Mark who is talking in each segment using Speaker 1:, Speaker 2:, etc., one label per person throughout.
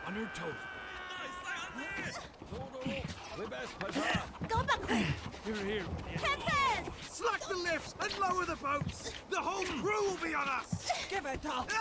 Speaker 1: On your toes.
Speaker 2: Go back!
Speaker 1: Here.
Speaker 2: Captain!
Speaker 3: Slack the lifts and lower the boats! The whole crew will be on us!
Speaker 1: Give it up!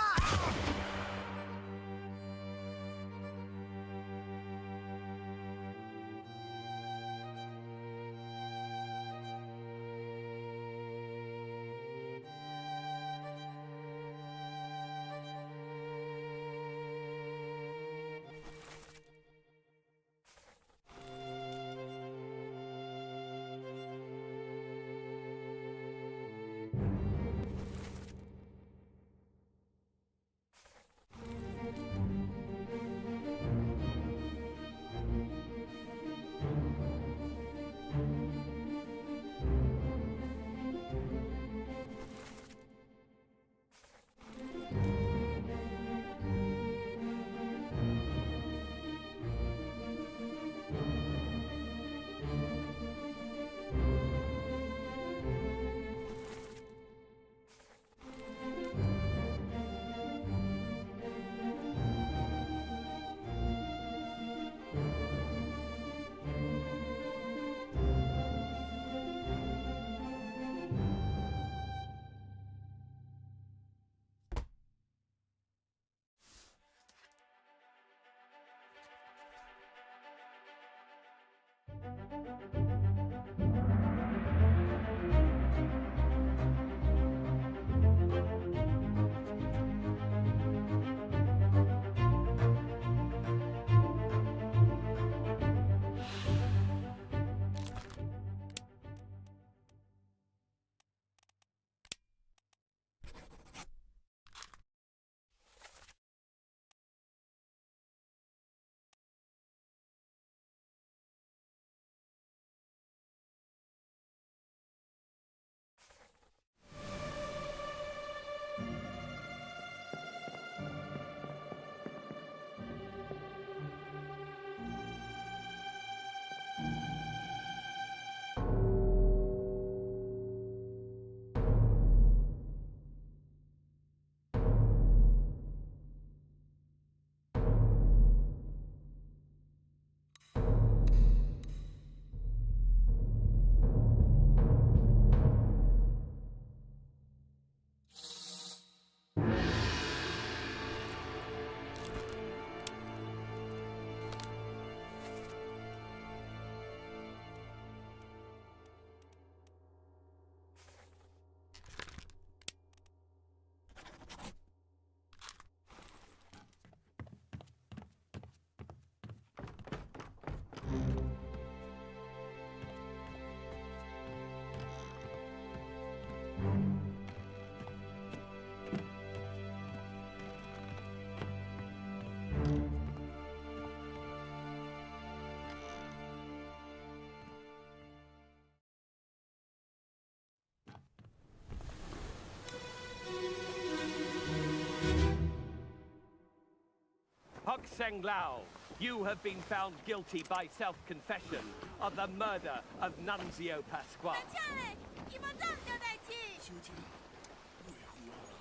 Speaker 4: Hok Seng Lao, you have been found guilty by self-confession of the murder of Nunzio Pasquale.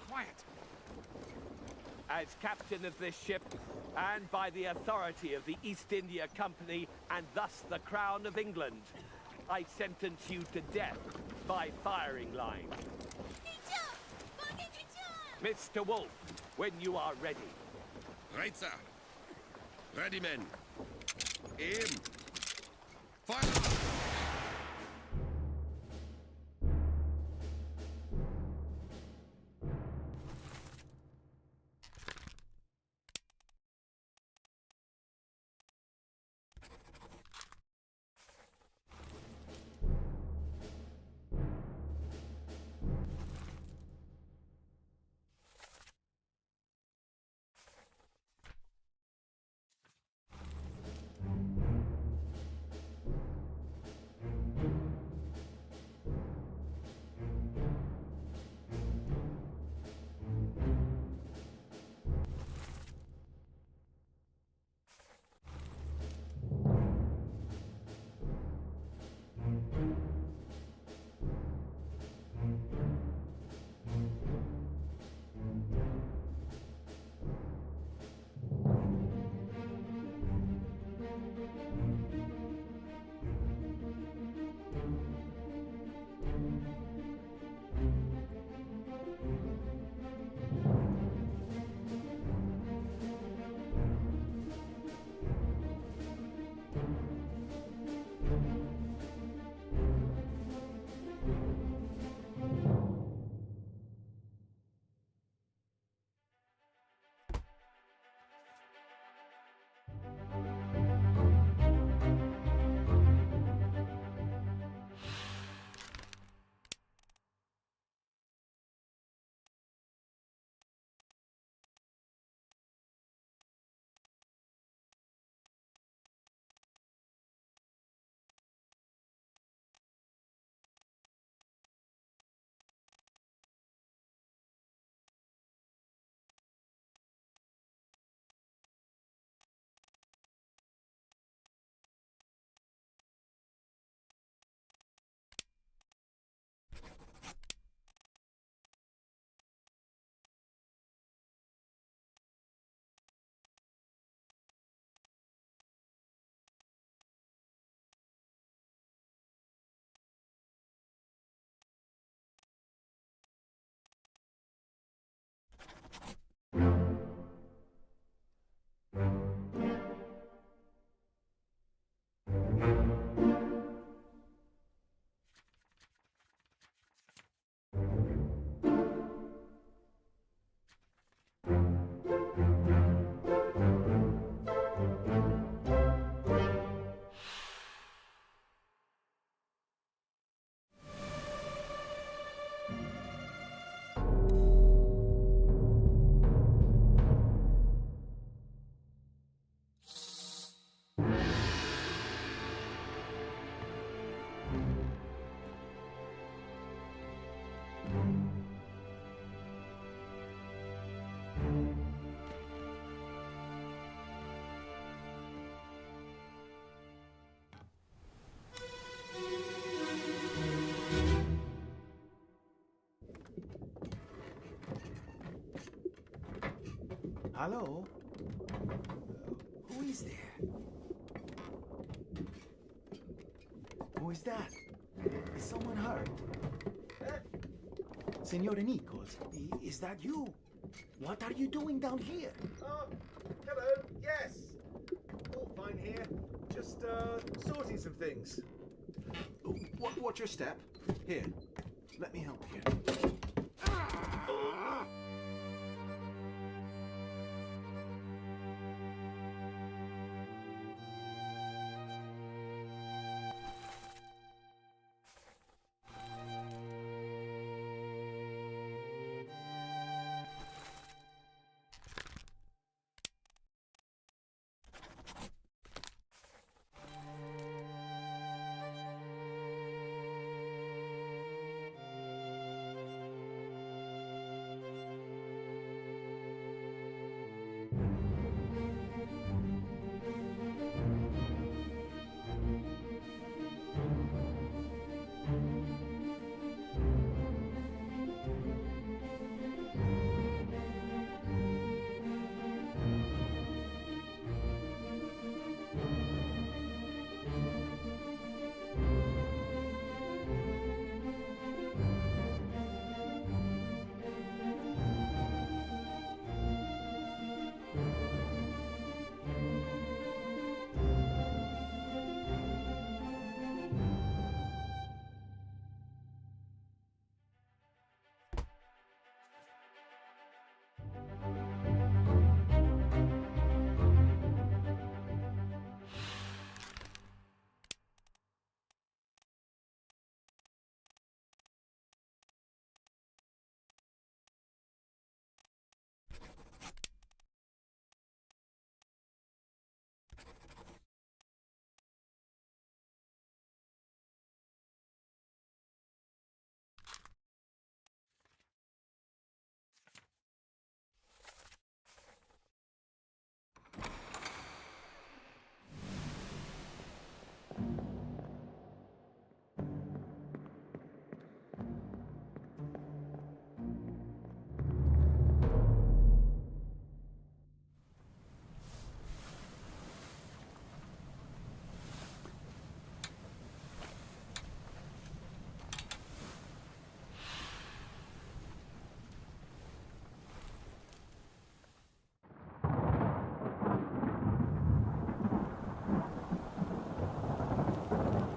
Speaker 1: Quiet.
Speaker 4: As captain of this ship, and by the authority of the East India Company, and thus the Crown of England, I sentence you to death by firing line. Mr. Wolf, when you are ready.
Speaker 5: Right, sir. Ready, men. Aim. Fire!
Speaker 6: Hello? Who is there? Who is that? Is someone hurt? Signore Nichols, is that you? What are you doing down here?
Speaker 7: Oh, hello, yes. All fine here. Just, sorting some things.
Speaker 6: Watch your step. Here, let me help you.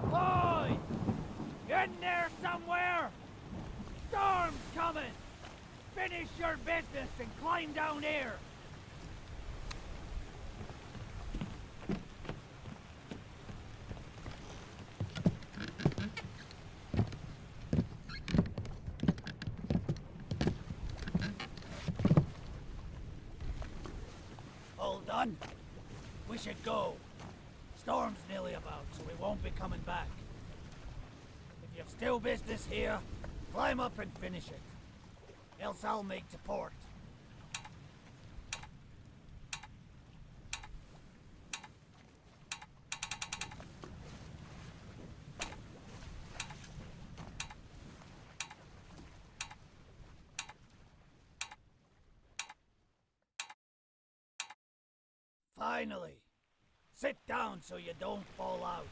Speaker 1: Boy! In there somewhere! Storm's coming! Finish your business and climb down here! All done? We should go. Storm's nearly about, so we won't be coming back. If you've still business here, climb up and finish it. Else I'll make to port. Finally! Sit down so you don't fall out.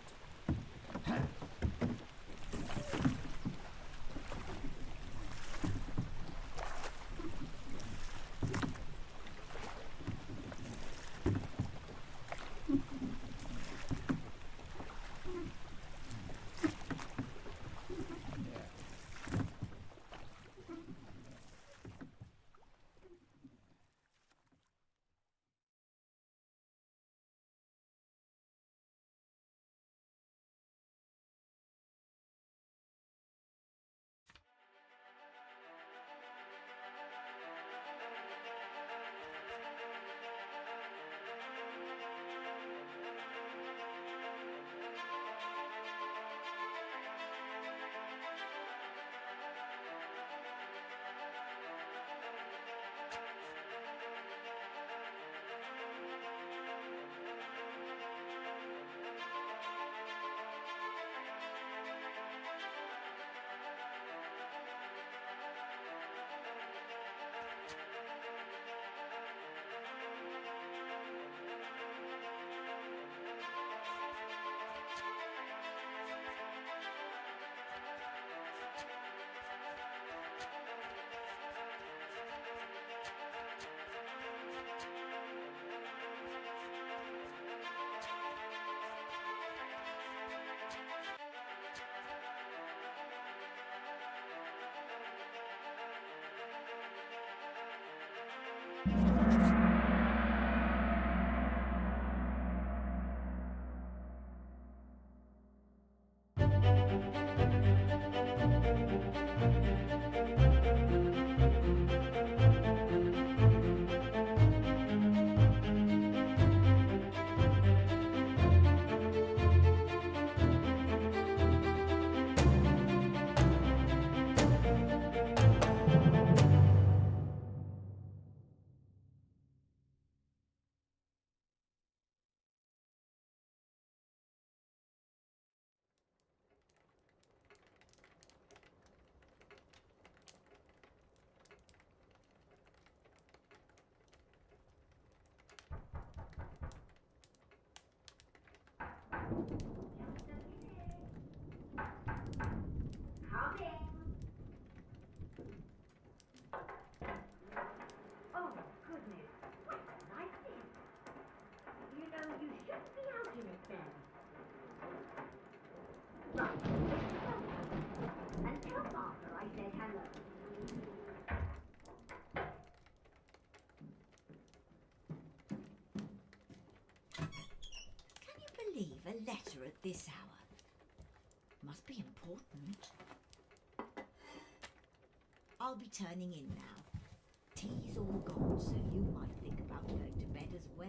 Speaker 8: Oh, goodness. What's like this? You know, you shouldn't be out in it then. Right. And tell Arthur I said hello. Can you believe a letter at this hour? Must be important. I'll be turning in now. Tea's all gone, so you might think about going to bed as well.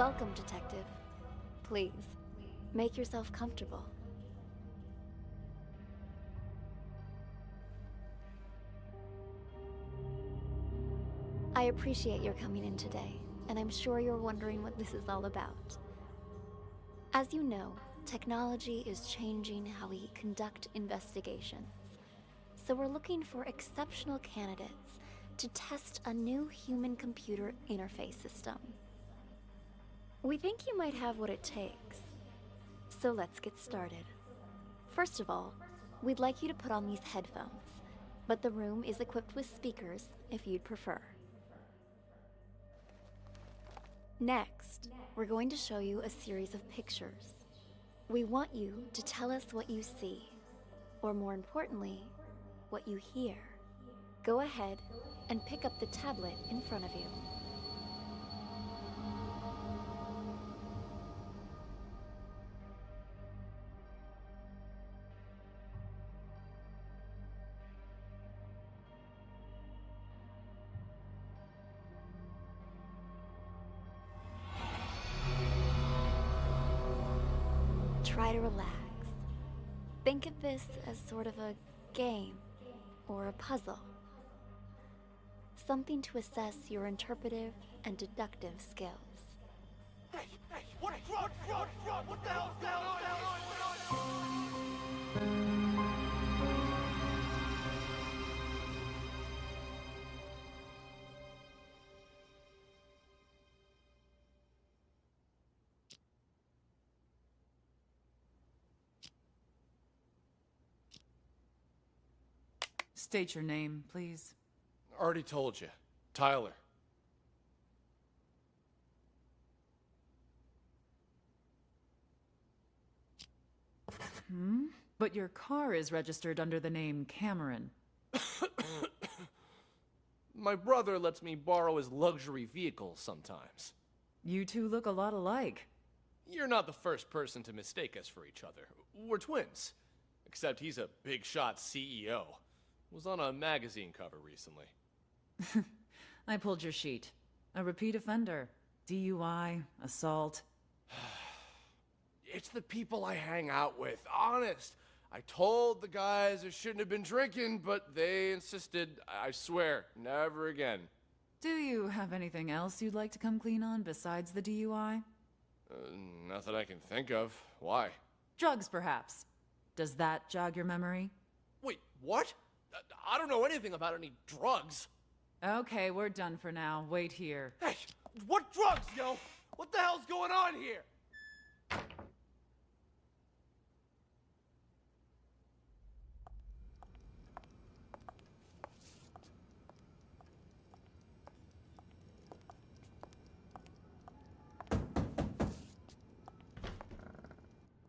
Speaker 9: Welcome, Detective. Please, make yourself comfortable. I appreciate your coming in today, and I'm sure you're wondering what this is all about. As you know, technology is changing how we conduct investigations. So we're looking for exceptional candidates to test a new human-computer interface system. We think you might have what it takes. So let's get started. First of all, we'd like you to put on these headphones, but the room is equipped with speakers if you'd prefer. Next, we're going to show you a series of pictures. We want you to tell us what you see, or more importantly, what you hear. Go ahead and pick up the tablet in front of you. Try to relax. Think of this as sort of a game or a puzzle. Something to assess your interpretive and deductive skills.
Speaker 3: Hey, what the hell's going on?
Speaker 10: State your name, please.
Speaker 11: Already told you. Tyler.
Speaker 10: But your car is registered under the name Cameron.
Speaker 11: My brother lets me borrow his luxury vehicles sometimes.
Speaker 10: You two look a lot alike.
Speaker 11: You're not the first person to mistake us for each other. We're twins. Except he's a big shot CEO. Was on a magazine cover recently.
Speaker 10: I pulled your sheet. A repeat offender. DUI, assault.
Speaker 11: It's the people I hang out with, honest. I told the guys I shouldn't have been drinking, but they insisted. I swear, never again.
Speaker 10: Do you have anything else you'd like to come clean on besides the DUI?
Speaker 11: Not that I can think of. Why?
Speaker 10: Drugs, perhaps. Does that jog your memory?
Speaker 11: Wait, what? I don't know anything about any drugs.
Speaker 10: Okay, we're done for now. Wait here.
Speaker 11: Hey, what drugs, yo? What the hell's going on here?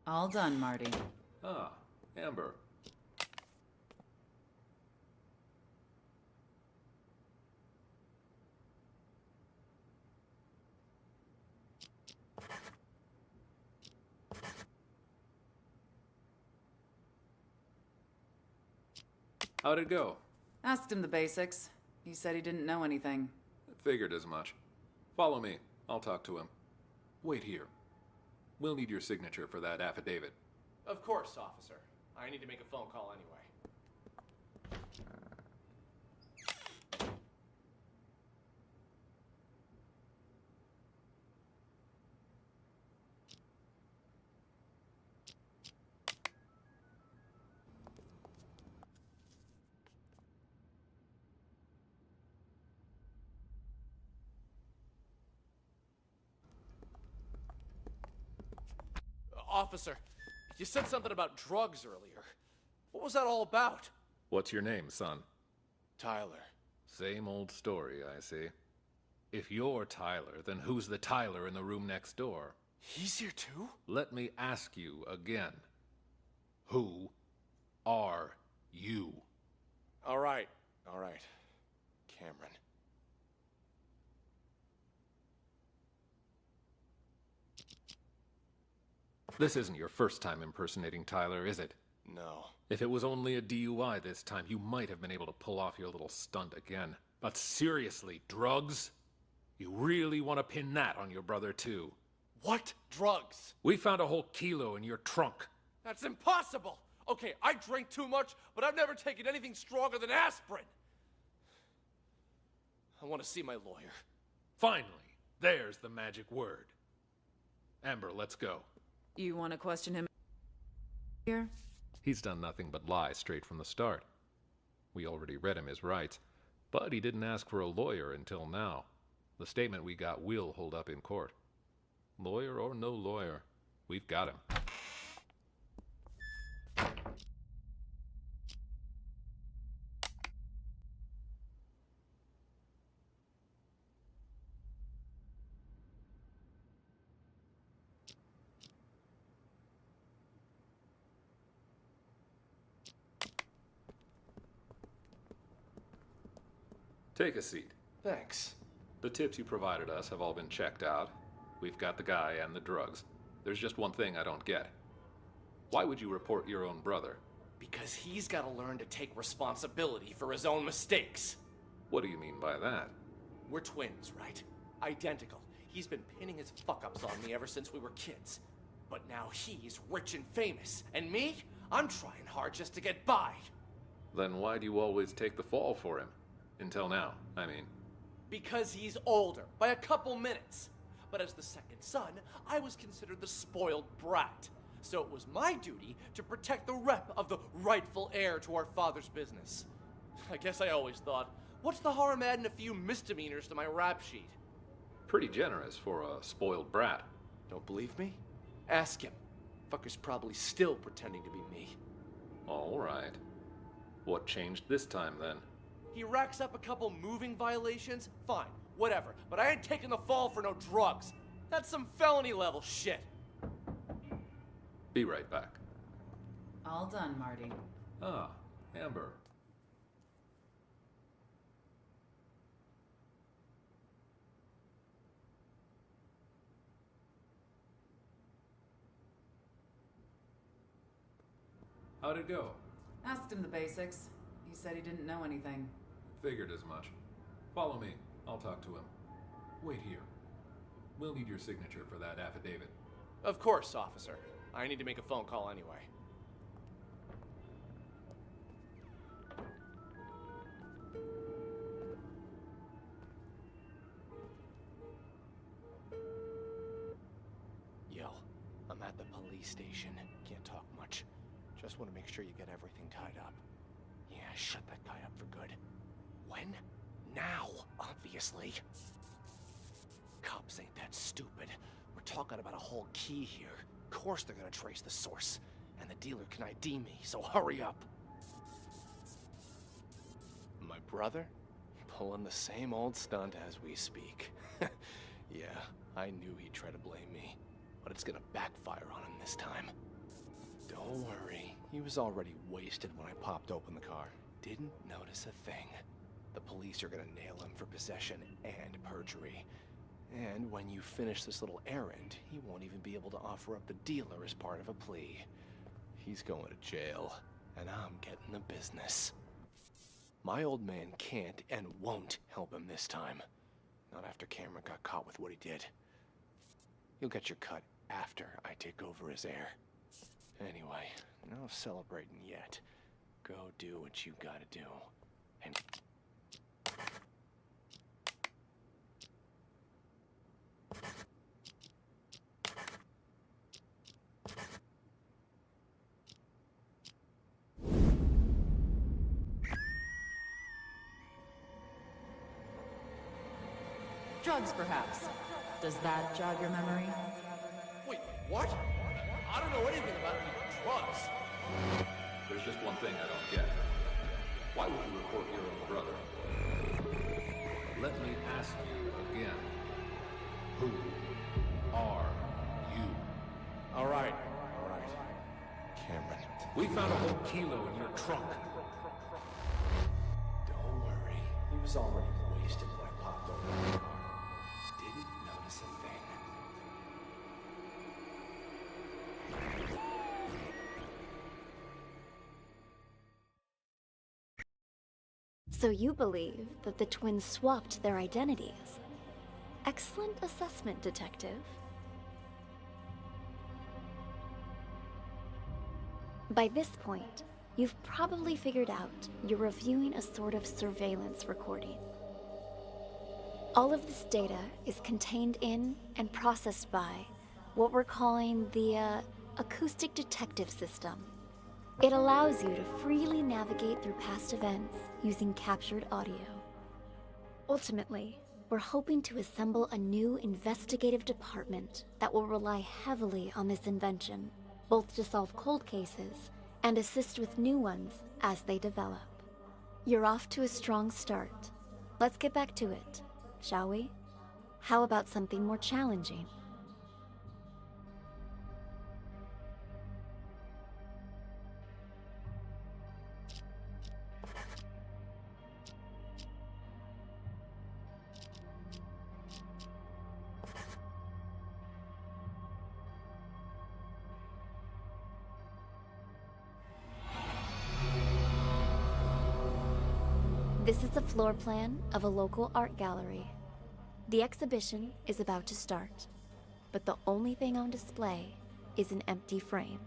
Speaker 10: All done, Marty.
Speaker 12: Ah, Amber. How'd it go?
Speaker 10: Asked him the basics. He said he didn't know anything.
Speaker 12: Figured as much. Follow me. I'll talk to him. Wait here. We'll need your signature for that affidavit.
Speaker 11: Of course, officer. I need to make a phone call anyway. Officer, you said something about drugs earlier. What was that all about?
Speaker 12: What's your name, son?
Speaker 11: Tyler.
Speaker 12: Same old story, I see. If you're Tyler, then who's the Tyler in the room next door?
Speaker 11: He's here too?
Speaker 12: Let me ask you again. Who are you?
Speaker 11: All right. Cameron.
Speaker 12: This isn't your first time impersonating Tyler, is it?
Speaker 11: No.
Speaker 12: If it was only a DUI this time, you might have been able to pull off your little stunt again. But seriously, drugs? You really want to pin that on your brother too?
Speaker 11: What drugs?
Speaker 12: We found a whole kilo in your trunk.
Speaker 11: That's impossible! Okay, I drink too much, but I've never taken anything stronger than aspirin. I want to see my lawyer.
Speaker 12: Finally, there's the magic word. Amber, let's go.
Speaker 10: You want to question him here?
Speaker 12: He's done nothing but lie straight from the start. We already read him his rights, but he didn't ask for a lawyer until now. The statement we got will hold up in court. Lawyer or no lawyer, we've got him. Take a seat.
Speaker 11: Thanks.
Speaker 12: The tips you provided us have all been checked out. We've got the guy and the drugs. There's just one thing I don't get. Why would you report your own brother?
Speaker 11: Because he's got to learn to take responsibility for his own mistakes.
Speaker 12: What do you mean by that?
Speaker 11: We're twins, right? Identical. He's been pinning his fuck-ups on me ever since we were kids. But now he's rich and famous. And me? I'm trying hard just to get by.
Speaker 12: Then why do you always take the fall for him? Until now, I mean.
Speaker 11: Because he's older, by a couple minutes. But as the second son, I was considered the spoiled brat. So it was my duty to protect the rep of the rightful heir to our father's business. I guess I always thought, what's the harm adding a few misdemeanors to my rap sheet?
Speaker 12: Pretty generous for a spoiled brat.
Speaker 11: Don't believe me? Ask him. Fucker's probably still pretending to be me.
Speaker 12: All right. What changed this time, then?
Speaker 11: He racks up a couple moving violations? Fine, whatever. But I ain't taking the fall for no drugs. That's some felony level shit.
Speaker 12: Be right back.
Speaker 10: All done, Marty.
Speaker 12: Ah, Amber. How'd it go?
Speaker 10: Asked him the basics. He said he didn't know anything.
Speaker 12: Figured as much. Follow me. I'll talk to him. Wait here. We'll need your signature for that affidavit.
Speaker 11: Of course, officer. I need to make a phone call anyway. Yo, I'm at the police station. Can't talk much. Just want to make sure you get everything tied up. Yeah, shut that guy up for good. When? Now, obviously. Cops ain't that stupid. We're talking about a whole key here. Of course they're gonna trace the source. And the dealer can ID me, so hurry up. My brother? Pulling the same old stunt as we speak. Yeah, I knew he'd try to blame me. But it's gonna backfire on him this time. Don't worry. He was already wasted when I popped open the car. Didn't notice a thing. The police are gonna nail him for possession and perjury. And when you finish this little errand, he won't even be able to offer up the dealer as part of a plea. He's going to jail, and I'm getting the business. My old man can't and won't help him this time. Not after Cameron got caught with what he did. You'll get your cut after I take over as heir. Anyway, no celebrating yet. Go do what you gotta do. And...
Speaker 10: Drugs, perhaps. Does that jog your memory?
Speaker 11: Wait, what? I don't know anything about drugs.
Speaker 12: There's just one thing I don't get. Why would you report your own brother? Let me ask you again. Who are you?
Speaker 11: All right. Cameron.
Speaker 12: We found a whole kilo in your trunk.
Speaker 11: Don't worry. He was already wasted when I popped over the car. Didn't notice a thing.
Speaker 9: So you believe that the twins swapped their identities? Excellent assessment, Detective. By this point, you've probably figured out you're reviewing a sort of surveillance recording. All of this data is contained in and processed by what we're calling the acoustic detective system. It allows you to freely navigate through past events using captured audio. Ultimately, we're hoping to assemble a new investigative department that will rely heavily on this invention, both to solve cold cases and assist with new ones as they develop. You're off to a strong start. Let's get back to it, shall we? How about something more challenging? This is a floor plan of a local art gallery. The exhibition is about to start, but the only thing on display is an empty frame.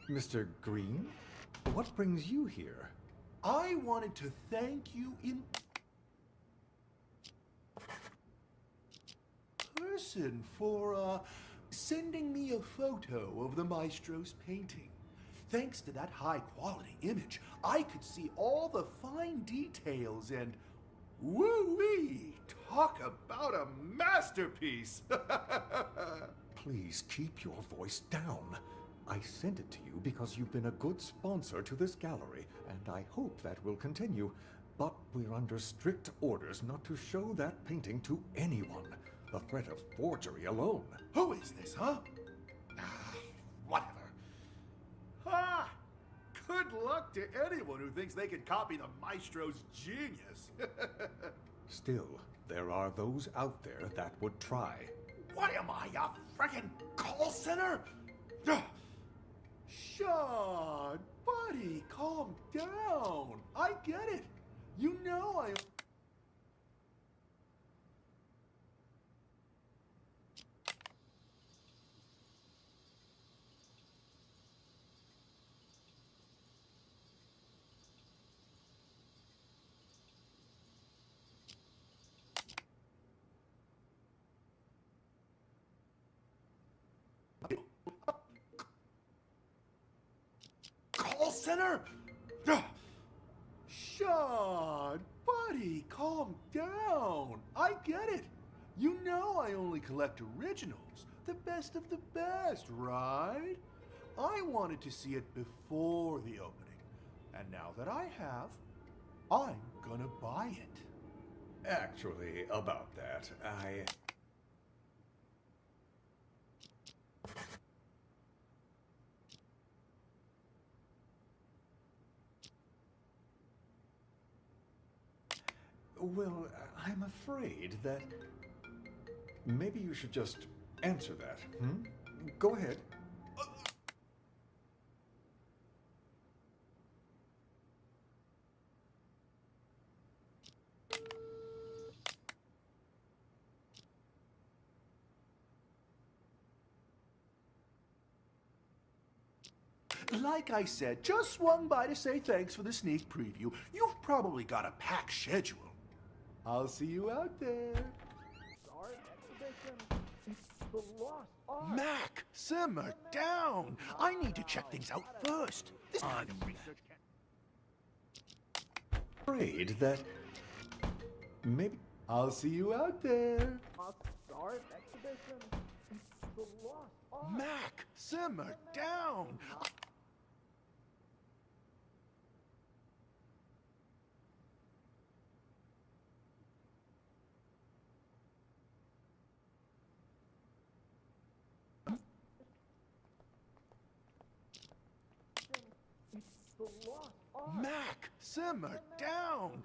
Speaker 13: Mr. Green, what brings you here?
Speaker 6: I wanted to thank you in person for sending me a photo of the maestro's painting. Thanks to that high-quality image, I could see all the fine details and woo-wee! Talk about a masterpiece!
Speaker 13: Please keep your voice down. I sent it to you because you've been a good sponsor to this gallery, and I hope that will continue. But we're under strict orders not to show that painting to anyone. The threat of forgery alone.
Speaker 6: Who is this, huh? Whatever. Ha! Good luck to anyone who thinks they can copy the maestro's genius.
Speaker 13: Still, there are those out there that would try.
Speaker 6: What am I, a frickin' call center? Sean, buddy, calm down. I get it. You know I... Call center? Sean, buddy, calm down. I get it. You know I only collect originals, the best of the best, right? I wanted to see it before the opening, and now that I have, I'm gonna buy it.
Speaker 13: Actually, about that, Well, I'm afraid that... Maybe you should just answer that, Go ahead.
Speaker 6: Like I said, just swung by to say thanks for the sneak preview. You've probably got a packed schedule. I'll see you out there.
Speaker 3: Art exhibition. It's the lost art.
Speaker 6: Mac, simmer down. I need to check things out first. This kind of research can't...
Speaker 13: Afraid that maybe I'll see you out there.
Speaker 3: Art exhibition. It's the lost art.
Speaker 6: Mac, simmer down.
Speaker 3: It's the lost art.
Speaker 6: Mac, simmer down.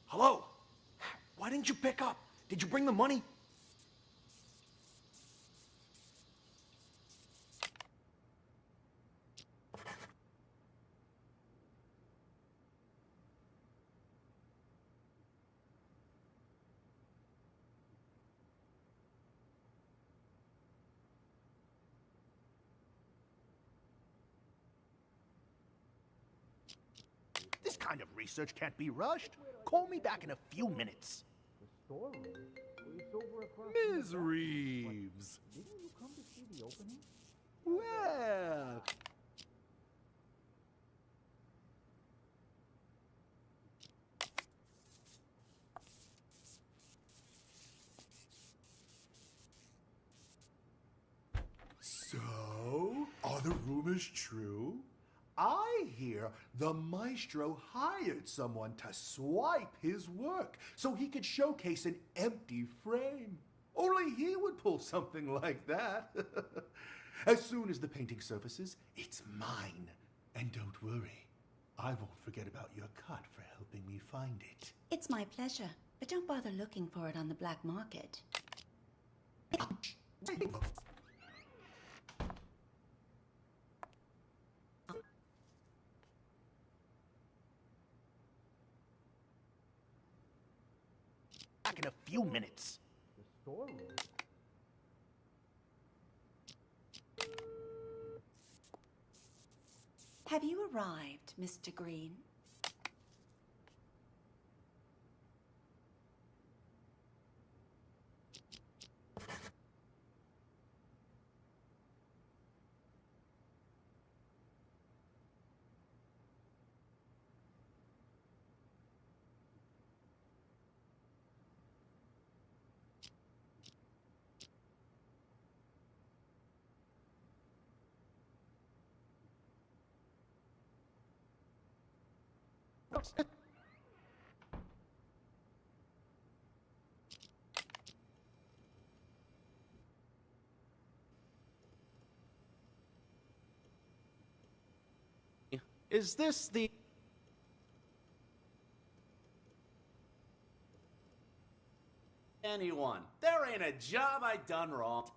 Speaker 14: Hello? Why didn't you pick up? Did you bring the money?
Speaker 6: This kind of research can't be rushed. Call me back in a few minutes.
Speaker 3: The storeroom? It's over across
Speaker 6: Ms. Reeves.
Speaker 3: Didn't you come to see the opening?
Speaker 6: Well... So, are the rumors true? I hear the maestro hired someone to swipe his work so he could showcase an empty frame. Only he would pull something like that. As soon as the painting surfaces, it's mine. And don't worry, I won't forget about your cut for helping me find it.
Speaker 15: It's my pleasure, but don't bother looking for it on the black market.
Speaker 6: Back in a few minutes.
Speaker 3: The storeroom?
Speaker 15: Have you arrived, Mr. Green?
Speaker 14: Is this the...
Speaker 16: Anyone. There ain't a job I done wrong.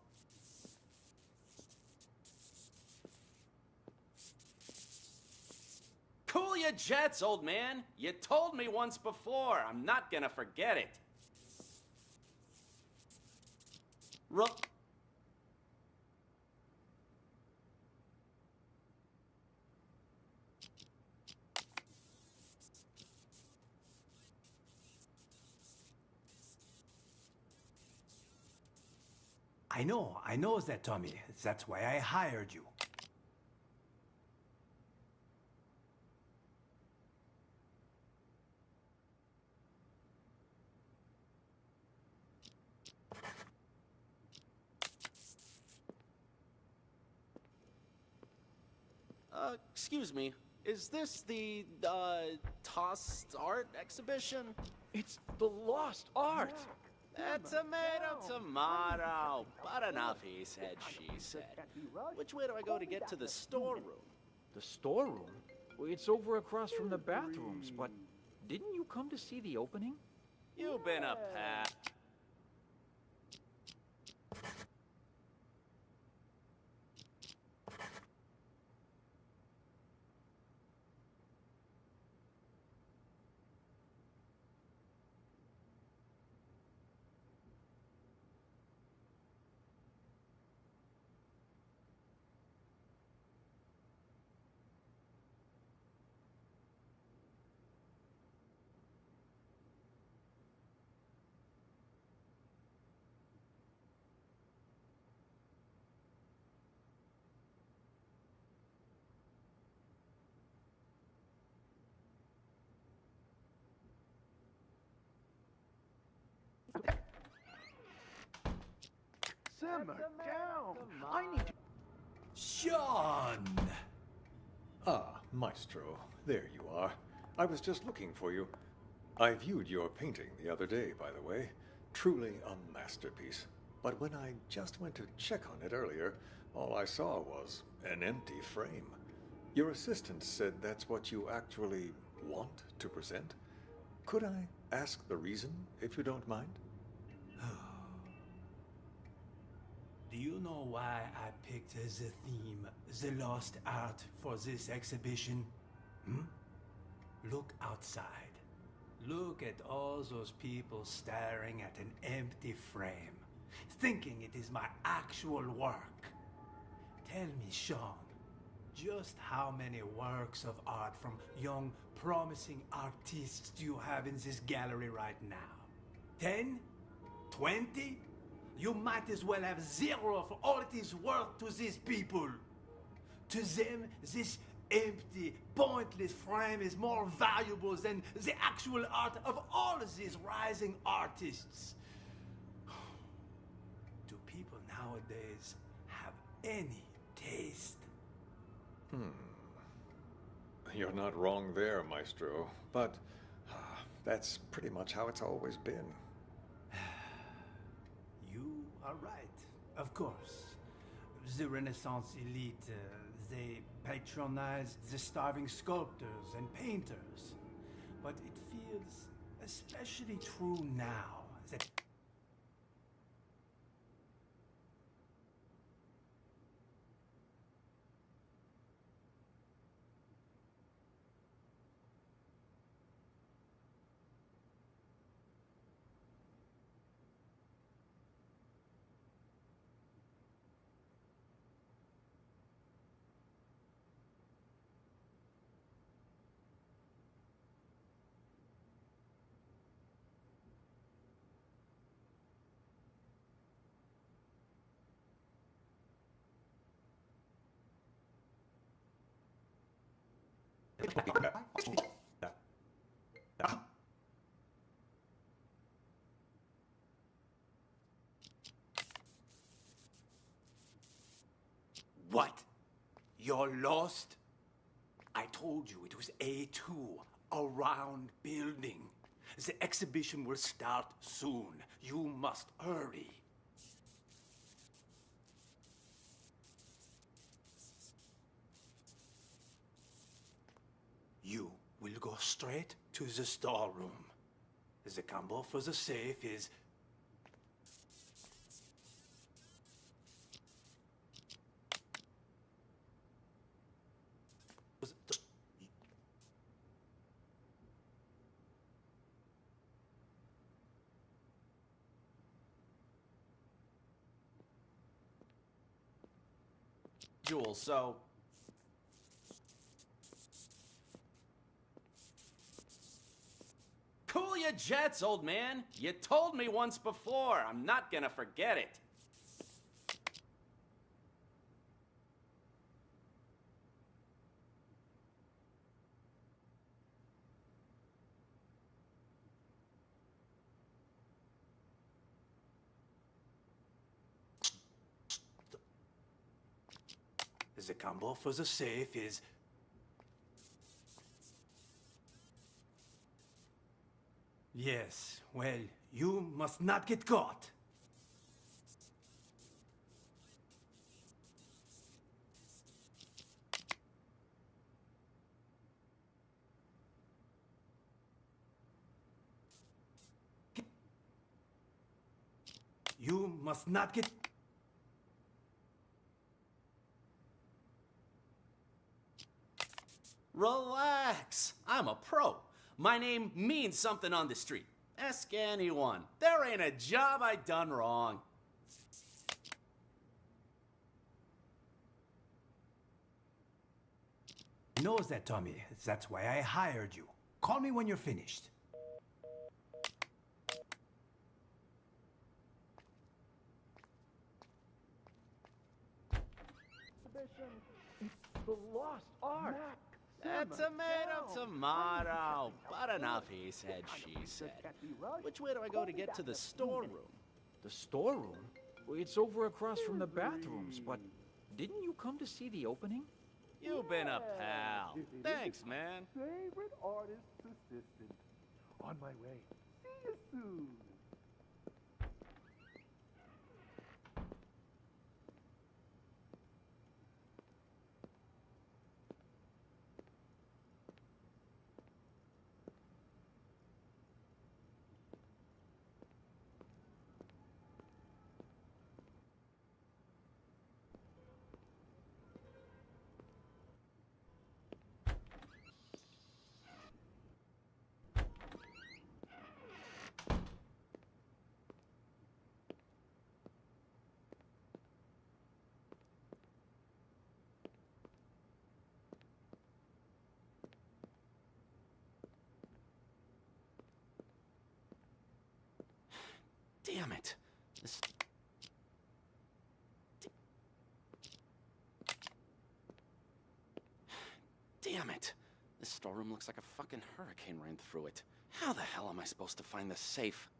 Speaker 16: Cool your jets, old man. You told me once before. I'm not gonna forget it.
Speaker 17: I know that, Tommy. That's why I hired you.
Speaker 16: Excuse me. Is this the, tossed art exhibition?
Speaker 3: It's the lost art!
Speaker 16: Tomato. But enough, he said, she said. Which way do I go to get to the storeroom?
Speaker 3: The storeroom? Well, it's over across from the bathrooms, but didn't you come to see the opening?
Speaker 16: You've been a pat.
Speaker 17: Simmer down. I need to...
Speaker 13: Sean! Ah, Maestro, there you are. I was just looking for you. I viewed your painting the other day, by the way. Truly a masterpiece. But when I just went to check on it earlier, all I saw was an empty frame. Your assistant said that's what you actually want to present. Could I ask the reason, if you don't mind?
Speaker 17: Do you know why I picked as a theme the lost art for this exhibition? Look outside. Look at all those people staring at an empty frame, thinking it is my actual work. Tell me, Sean, just how many works of art from young, promising artists do you have in this gallery right now? 10? 20? You might as well have 0 for all it is worth to these people. To them, this empty, pointless frame is more valuable than the actual art of all of these rising artists. Do people nowadays have any taste?
Speaker 13: You're not wrong there, Maestro, but that's pretty much how it's always been.
Speaker 17: You are right, of course. The Renaissance elite, they patronized the starving sculptors and painters. But it feels especially true now that... What? You're lost? I told you it was A2, a round building. The exhibition will start soon. You must hurry. You will go straight to the storeroom. The combo for the safe is...
Speaker 16: Jewel, so... Cool your jets, old man. You told me once before. I'm not gonna forget it.
Speaker 17: The combo for the safe is... Yes, well, you must not get caught. You must not get...
Speaker 16: Relax. I'm a pro. My name means something on the street. Ask anyone. There ain't a job I done wrong.
Speaker 17: Knows that, Tommy. That's why I hired you. Call me when you're finished.
Speaker 14: The lost art.
Speaker 16: Tomato. But enough, he said, she said. Which way do I go to get to the storeroom?
Speaker 14: The storeroom?
Speaker 3: It's over across from the bathrooms, but didn't you come to see the opening?
Speaker 16: You've been a pal. Thanks, man.
Speaker 6: Favorite artist's assistant. On my way. See you soon.
Speaker 16: Damn it. This... Damn it. This storeroom looks like a fucking hurricane ran through it. How the hell am I supposed to find this safe?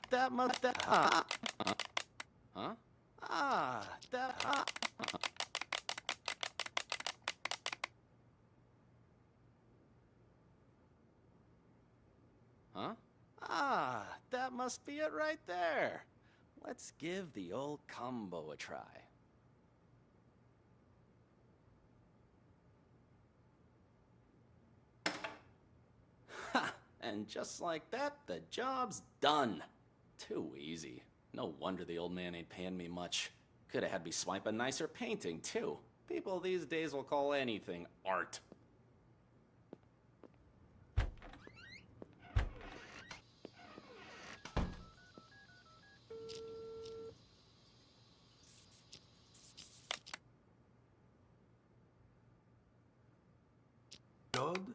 Speaker 16: That must... Huh? That... Huh? That must be it right there. Let's give the old combo a try. Ha! And just like that, the job's done. Too easy. No wonder the old man ain't paying me much. Could have had me swipe a nicer painting, too. People these days will call anything art.
Speaker 17: Claude?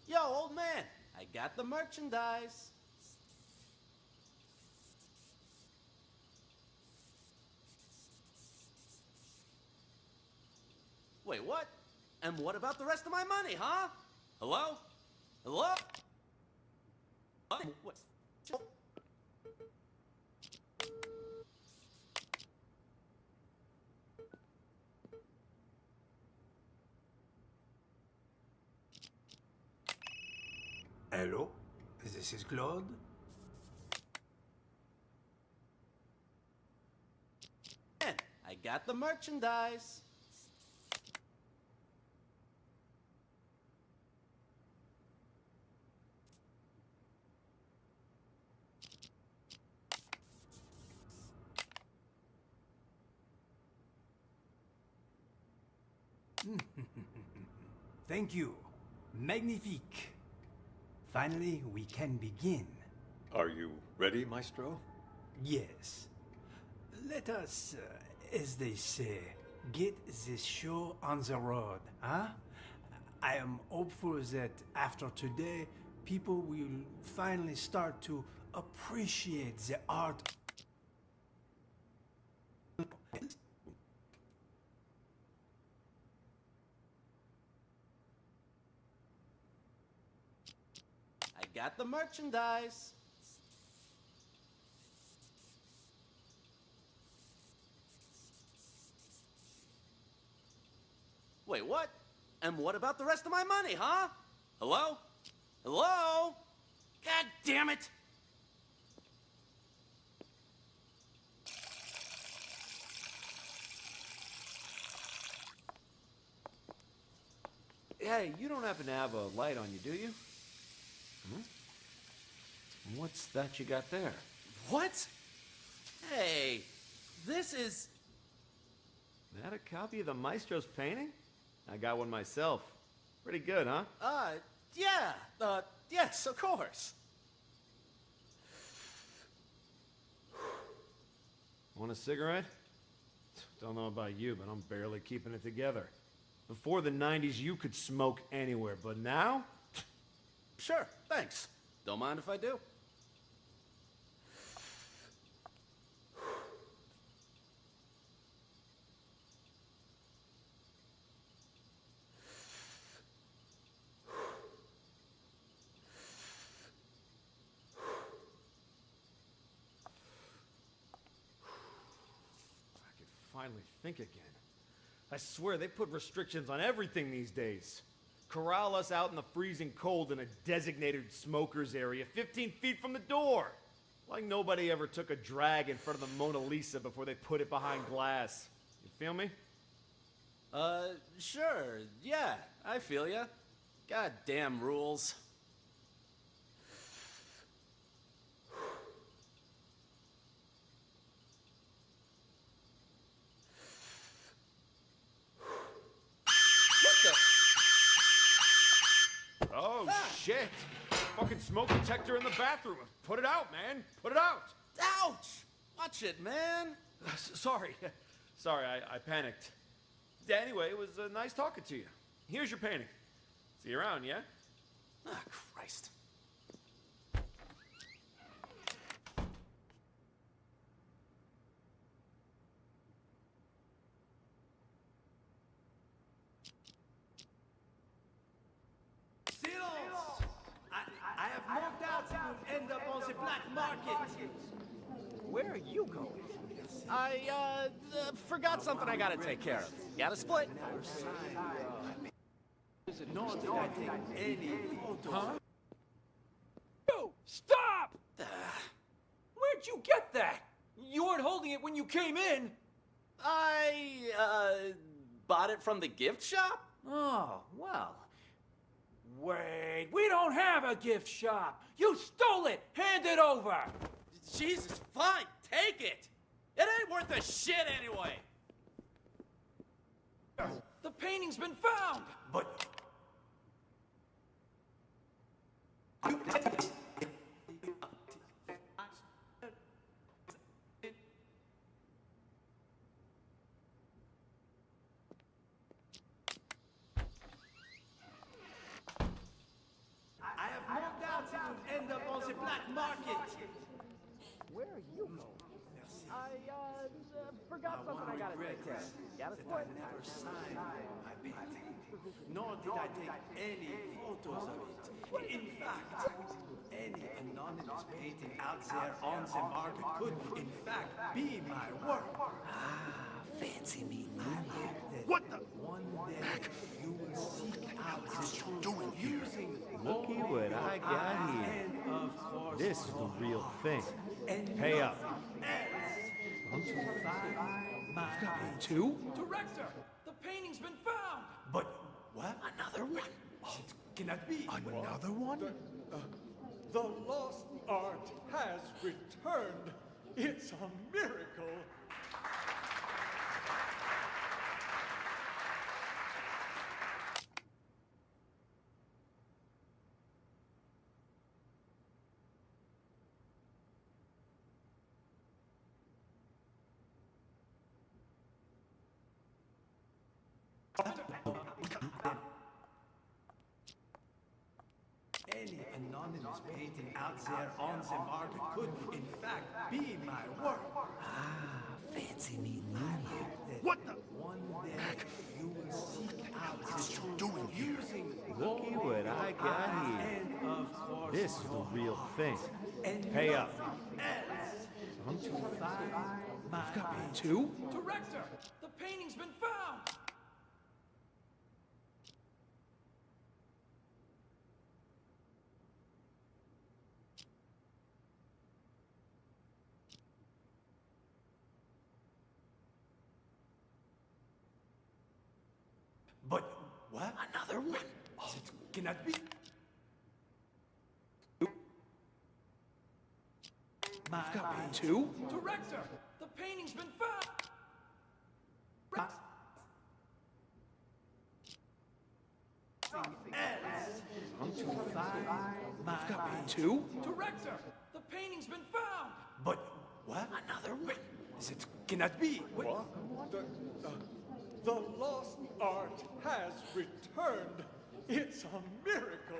Speaker 16: Yo, old man, I got the merchandise. Wait, what? And what about the rest of my money, huh? Hello? Hello? What?
Speaker 17: Hello? This is Claude?
Speaker 16: I got the merchandise.
Speaker 17: Thank you. Magnifique. Finally, we can begin.
Speaker 13: Are you ready, Maestro?
Speaker 17: Yes. Let us, as they say, get this show on the road, huh? I am hopeful that after today, people will finally start to appreciate the art.
Speaker 16: I got the merchandise. Wait, what? And what about the rest of my money, huh? Hello? Hello? God damn it!
Speaker 3: Hey, you don't happen to have a light on you, do you?
Speaker 13: Hmm?
Speaker 14: What's that you got there?
Speaker 16: What? Hey, this is...
Speaker 14: That a copy of the Maestro's painting? I got one myself. Pretty good, huh?
Speaker 16: Yeah. Yes, of course.
Speaker 14: Want a cigarette? Don't know about you, but I'm barely keeping it together. Before the 90s, you could smoke anywhere, but now?
Speaker 16: Sure, thanks. Don't mind if I do.
Speaker 14: Finally think again. I swear they put restrictions on everything these days. Corral us out in the freezing cold in a designated smokers area 15 feet from the door. Like nobody ever took a drag in front of the Mona Lisa before they put it behind glass. You feel me?
Speaker 16: Sure. Yeah, I feel ya. Goddamn rules.
Speaker 14: Oh, shit! Fucking smoke detector in the bathroom. Put it out, man. Put it out.
Speaker 16: Ouch! Watch it, man.
Speaker 14: Sorry. Sorry, I panicked. Anyway, it was nice talking to you. Here's your painting. See you around, yeah?
Speaker 16: Ah, Christ.
Speaker 17: I have no doubts you will end up on the black market.
Speaker 16: Where are you going? I, forgot something I gotta take care of. Gotta split.
Speaker 17: Nor did I take any photos.
Speaker 3: Huh? Yo, stop! Where'd you get that? You weren't holding it when you came in.
Speaker 16: I, bought it from the gift shop?
Speaker 3: Oh, well. Wait, we don't have a gift shop. You stole it. Hand it over.
Speaker 16: Jesus, fine, take it. It ain't worth a shit anyway.
Speaker 3: The painting's been found.
Speaker 17: But... I have no doubts you will end up on the black market.
Speaker 16: Where are you going? I, forgot something I gotta take care of. Gotta split.
Speaker 17: I never signed my painting, nor did I take any photos of it. In fact, any anonymous painting out there on the market could, in fact, be my work.
Speaker 16: Fancy meeting you.
Speaker 17: What the? One day you will seek out this doing using
Speaker 14: Looky what I got here.
Speaker 17: and of course
Speaker 14: This is the real thing. Pay up.
Speaker 17: To find my painting.
Speaker 14: Two?
Speaker 3: Director, the painting's been found.
Speaker 17: But what?
Speaker 16: Another one?
Speaker 17: It cannot be.
Speaker 13: Another one?
Speaker 6: The lost art has returned. It's a miracle.
Speaker 17: Any anonymous painting out there on the market could, in fact, be my work.
Speaker 16: Fancy meeting you.
Speaker 17: What the? One day you will seek out this doing using
Speaker 14: Looky what I got here.
Speaker 17: and of course
Speaker 14: This is the real thing. Pay up.
Speaker 17: to find my painting.
Speaker 14: Two?
Speaker 3: Director, the painting's been found.
Speaker 17: But what?
Speaker 16: Another one?
Speaker 17: It cannot be. We've got two?
Speaker 3: Director, the painting's been found.
Speaker 17: We've got two?
Speaker 3: Director, the painting's been found.
Speaker 17: But what? Another one? It cannot be.
Speaker 13: What? The lost art has returned. It's a miracle.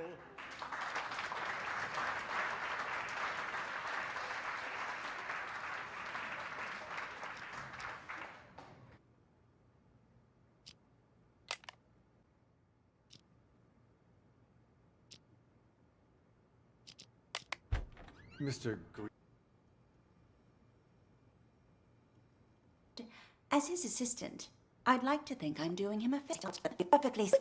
Speaker 13: Mr. Green.
Speaker 15: As his assistant, I'd like to think I'm doing him a favor. Perfectly.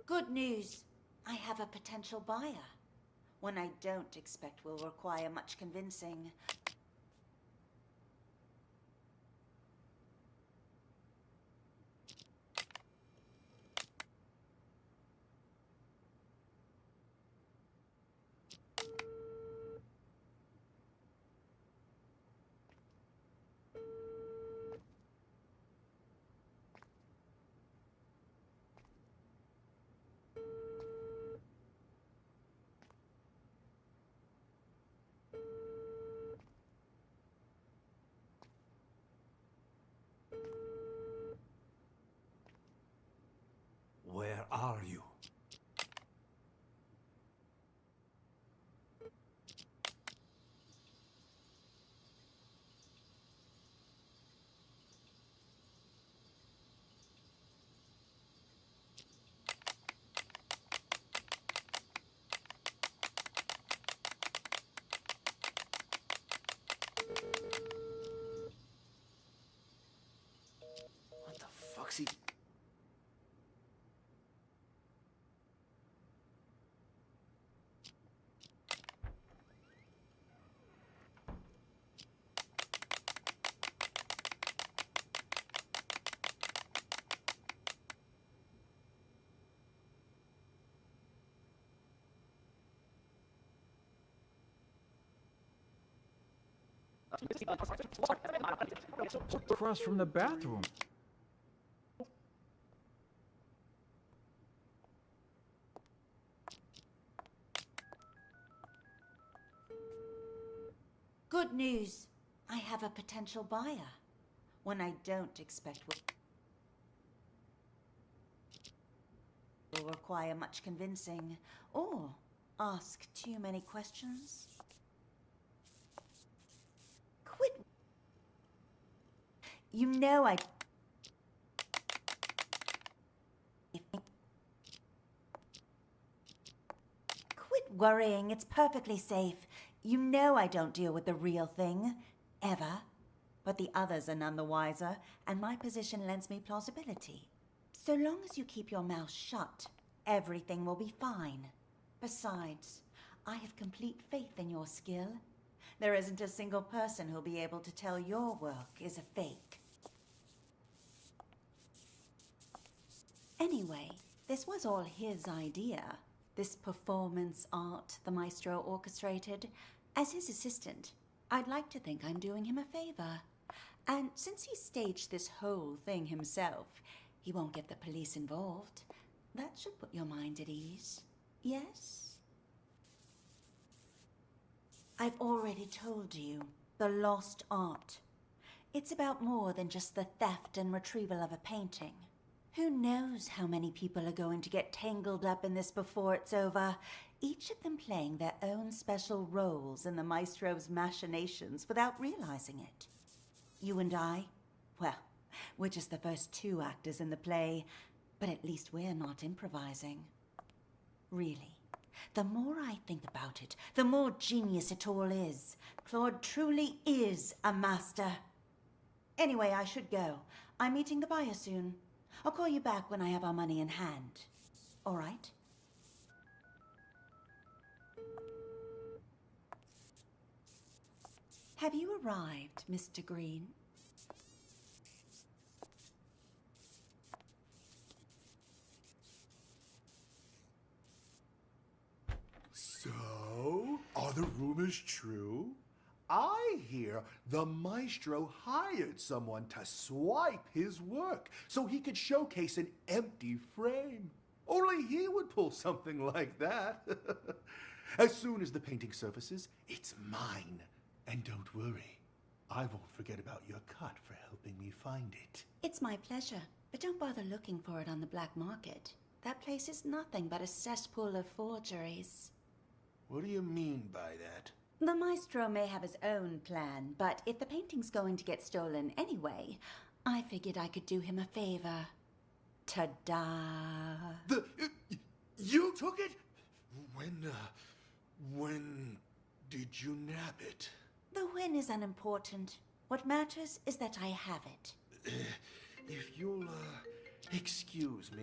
Speaker 15: Good news. I have a potential buyer. One I don't expect will require much convincing.
Speaker 17: Where are you?
Speaker 14: What the fuck's he...
Speaker 18: Across from the bathroom.
Speaker 15: Good news. I have a potential buyer. One I don't expect will require much convincing or ask too many questions. Quit. You know I... Quit worrying. It's perfectly safe. You know I don't deal with the real thing. Ever. But the others are none the wiser, and my position lends me plausibility. So long as you keep your mouth shut, everything will be fine. Besides, I have complete faith in your skill. There isn't a single person who'll be able to tell your work is a fake. Anyway, this was all his idea. This performance art the maestro orchestrated. As his assistant, I'd like to think I'm doing him a favor. And since he staged this whole thing himself, he won't get the police involved. That should put your mind at ease. Yes? I've already told you, the lost art. It's about more than just the theft and retrieval of a painting. Who knows how many people are going to get tangled up in this before it's over, each of them playing their own special roles in the maestro's machinations without realizing it. You and I, well, we're just the first two actors in the play, but at least we're not improvising. Really, the more I think about it, the more genius it all is. Claude truly is a master. Anyway, I should go. I'm meeting the buyer soon. I'll call you back when I have our money in hand. All right? Have you arrived, Mr. Green?
Speaker 6: So, are the rumors true? I hear the maestro hired someone to swipe his work so he could showcase an empty frame. Only he would pull something like that. As soon as the painting surfaces, it's mine. And don't worry, I won't forget about your cut for helping me find it.
Speaker 15: It's my pleasure, but don't bother looking for it on the black market. That place is nothing but a cesspool of forgeries.
Speaker 6: What do you mean by that?
Speaker 15: The maestro may have his own plan, but if the painting's going to get stolen anyway, I figured I could do him a favor. Ta-da!
Speaker 6: You took it? When did you nab it?
Speaker 15: The win is unimportant. What matters is that I have it.
Speaker 6: If you'll, excuse me.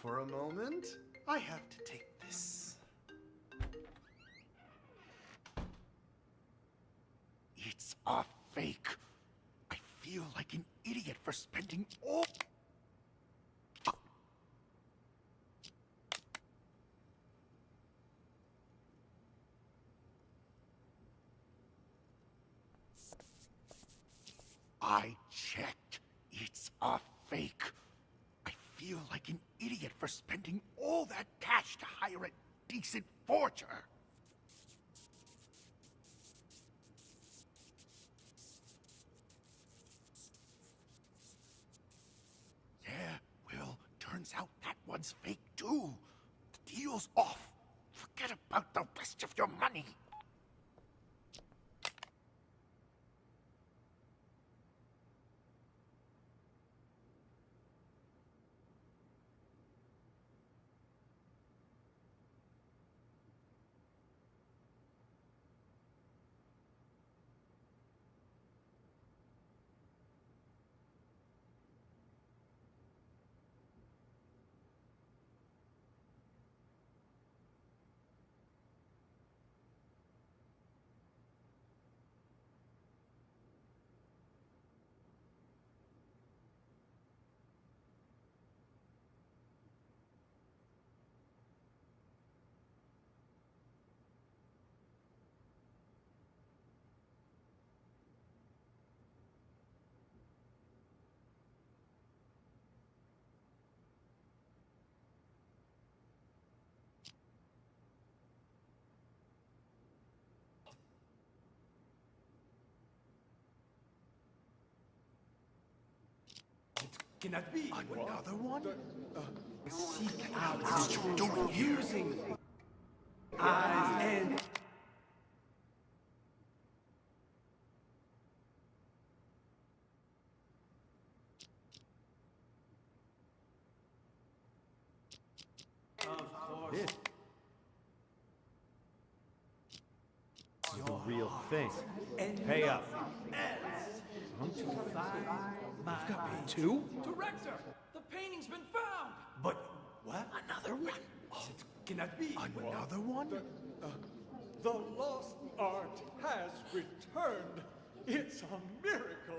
Speaker 6: For a moment, I have to take this. It's a fake. I feel like an idiot for spending all... I checked. It's a fake. I feel like an idiot for spending all that cash to hire a decent forger. Yeah, well, turns out that one's fake too. The deal's off. Forget about the rest of your money.
Speaker 3: Cannot be.
Speaker 6: Another one?
Speaker 3: Seek out
Speaker 6: What are you doing here?
Speaker 3: using eyes and... Of course.
Speaker 14: This is the real thing. Pay up.
Speaker 3: You've
Speaker 6: got two?
Speaker 3: Director, the painting's been found. But what?
Speaker 6: Another one?
Speaker 3: It cannot be.
Speaker 6: Another one?
Speaker 13: The lost art has returned. It's a miracle.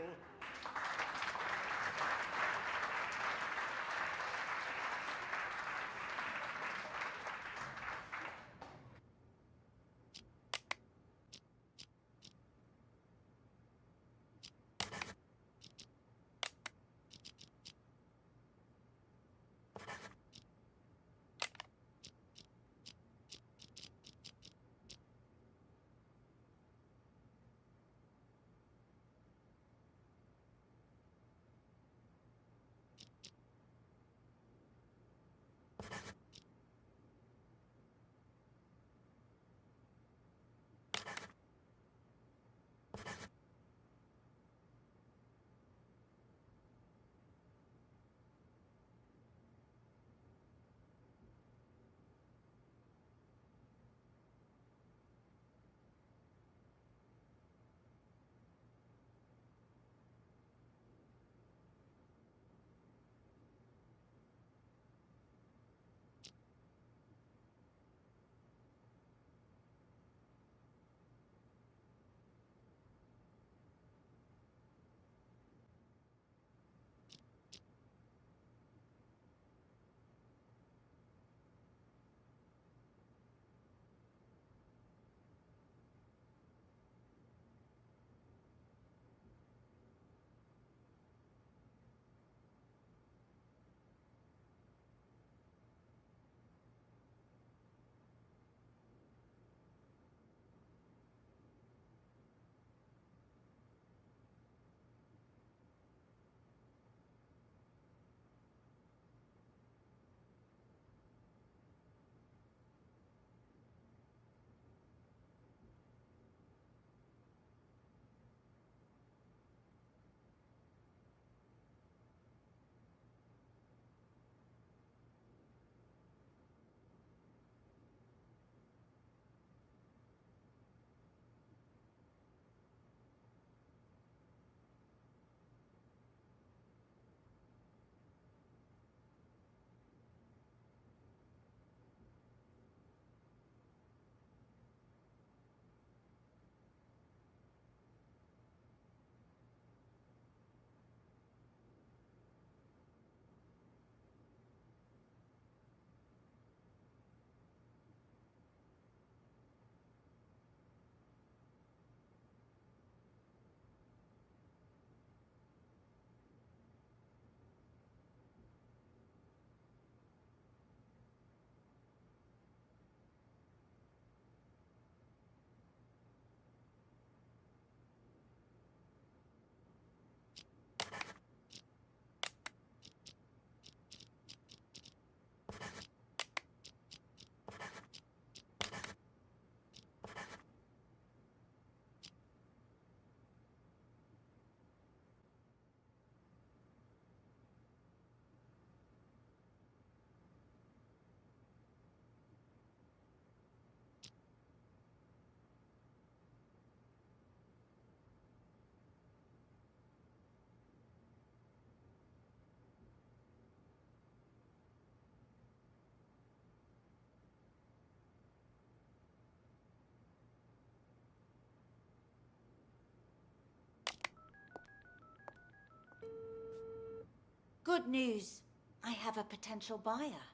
Speaker 15: Good news. I have a potential buyer.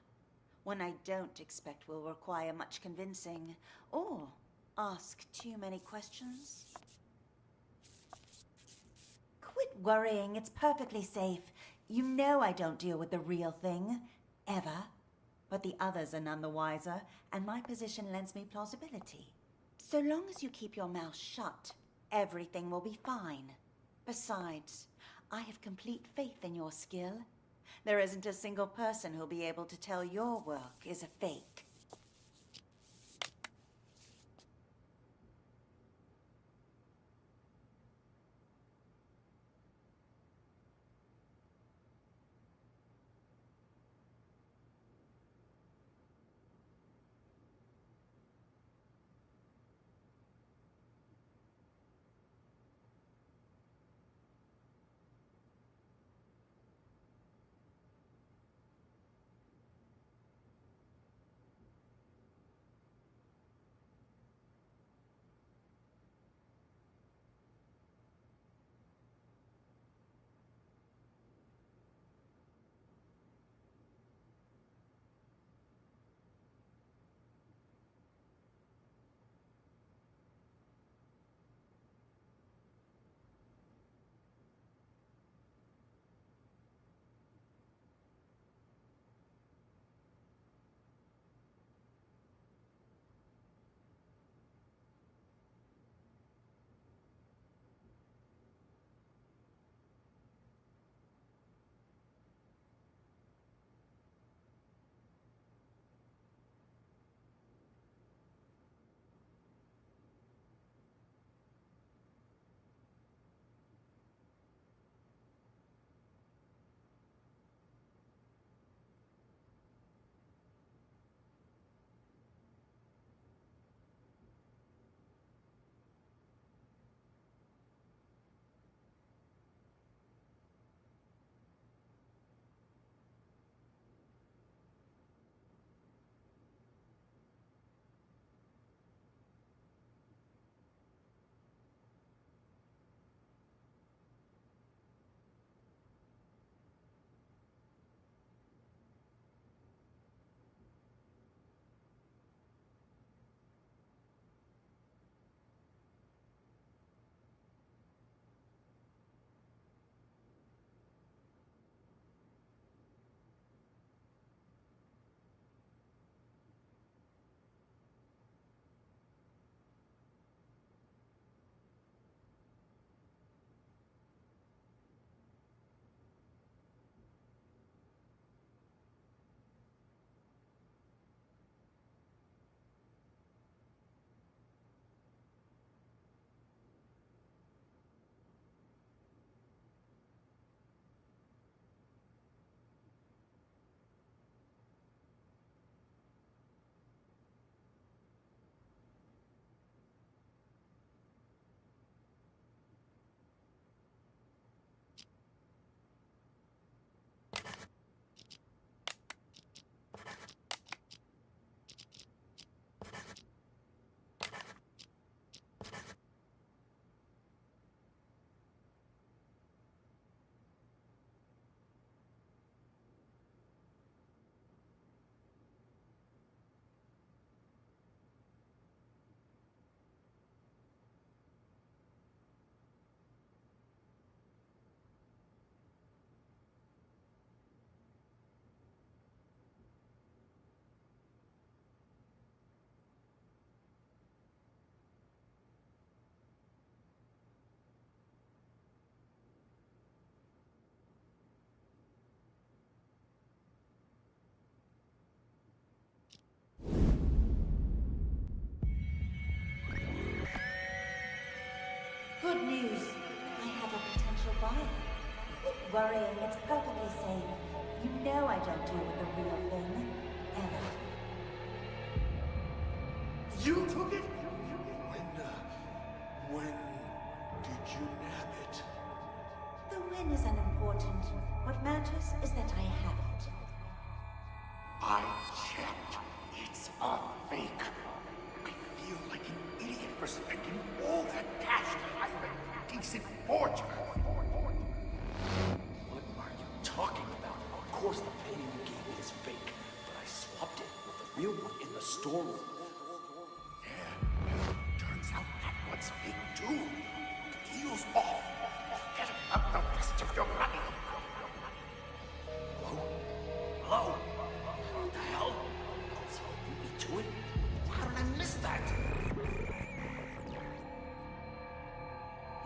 Speaker 15: One I don't expect will require much convincing or ask too many questions. Quit worrying. It's perfectly safe. You know I don't deal with the real thing. Ever. But the others are none the wiser, and my position lends me plausibility. So long as you keep your mouth shut, everything will be fine. Besides, I have complete faith in your skill. There isn't a single person who'll be able to tell your work is a fake. Good news. I have a potential buyer. Quit worrying. It's perfectly safe. You know I don't deal with the real thing. Ever.
Speaker 6: You took it? When did you nab it?
Speaker 15: The win is unimportant. What matters is that I have it.
Speaker 6: I checked. It's a fake. I feel like an idiot for spending all that cash to hire a decent forger. What are you talking about?
Speaker 5: storeroom. Turns out that what's big too. The deal's off. Forget about the rest of your money. Hello? Hello? What the hell? Someone beat me to it? How did I miss that?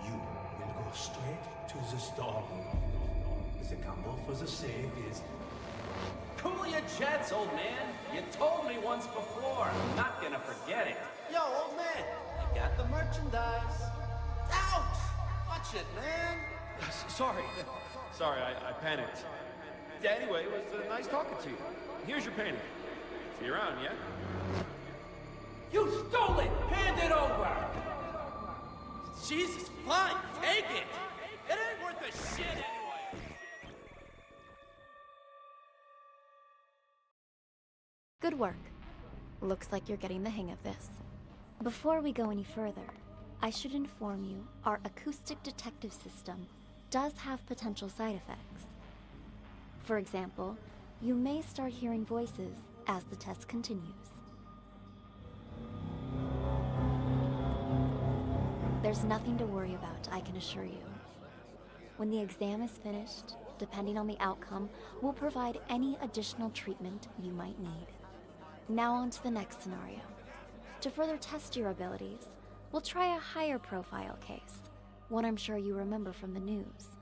Speaker 17: You will go straight to the storeroom. The combo for the safe is...
Speaker 16: Cool your jets, old man. You told me once before. I'm not gonna forget it. Yo, old man, I got the merchandise. Ouch! Watch it, man.
Speaker 14: Sorry. Sorry, I panicked. Yeah, anyway, it was nice talking to you. Here's your painting. See you around, yeah?
Speaker 3: You stole it! Hand it over!
Speaker 16: Jesus, fine, take it! It ain't worth a shit anyway!
Speaker 9: Good work. Looks like you're getting the hang of this. Before we go any further, I should inform you our acoustic detective system does have potential side effects. For example, you may start hearing voices as the test continues. There's nothing to worry about, I can assure you. When the exam is finished, depending on the outcome, we'll provide any additional treatment you might need. Now on to the next scenario. To further test your abilities, we'll try a higher profile case, one I'm sure you remember from the news.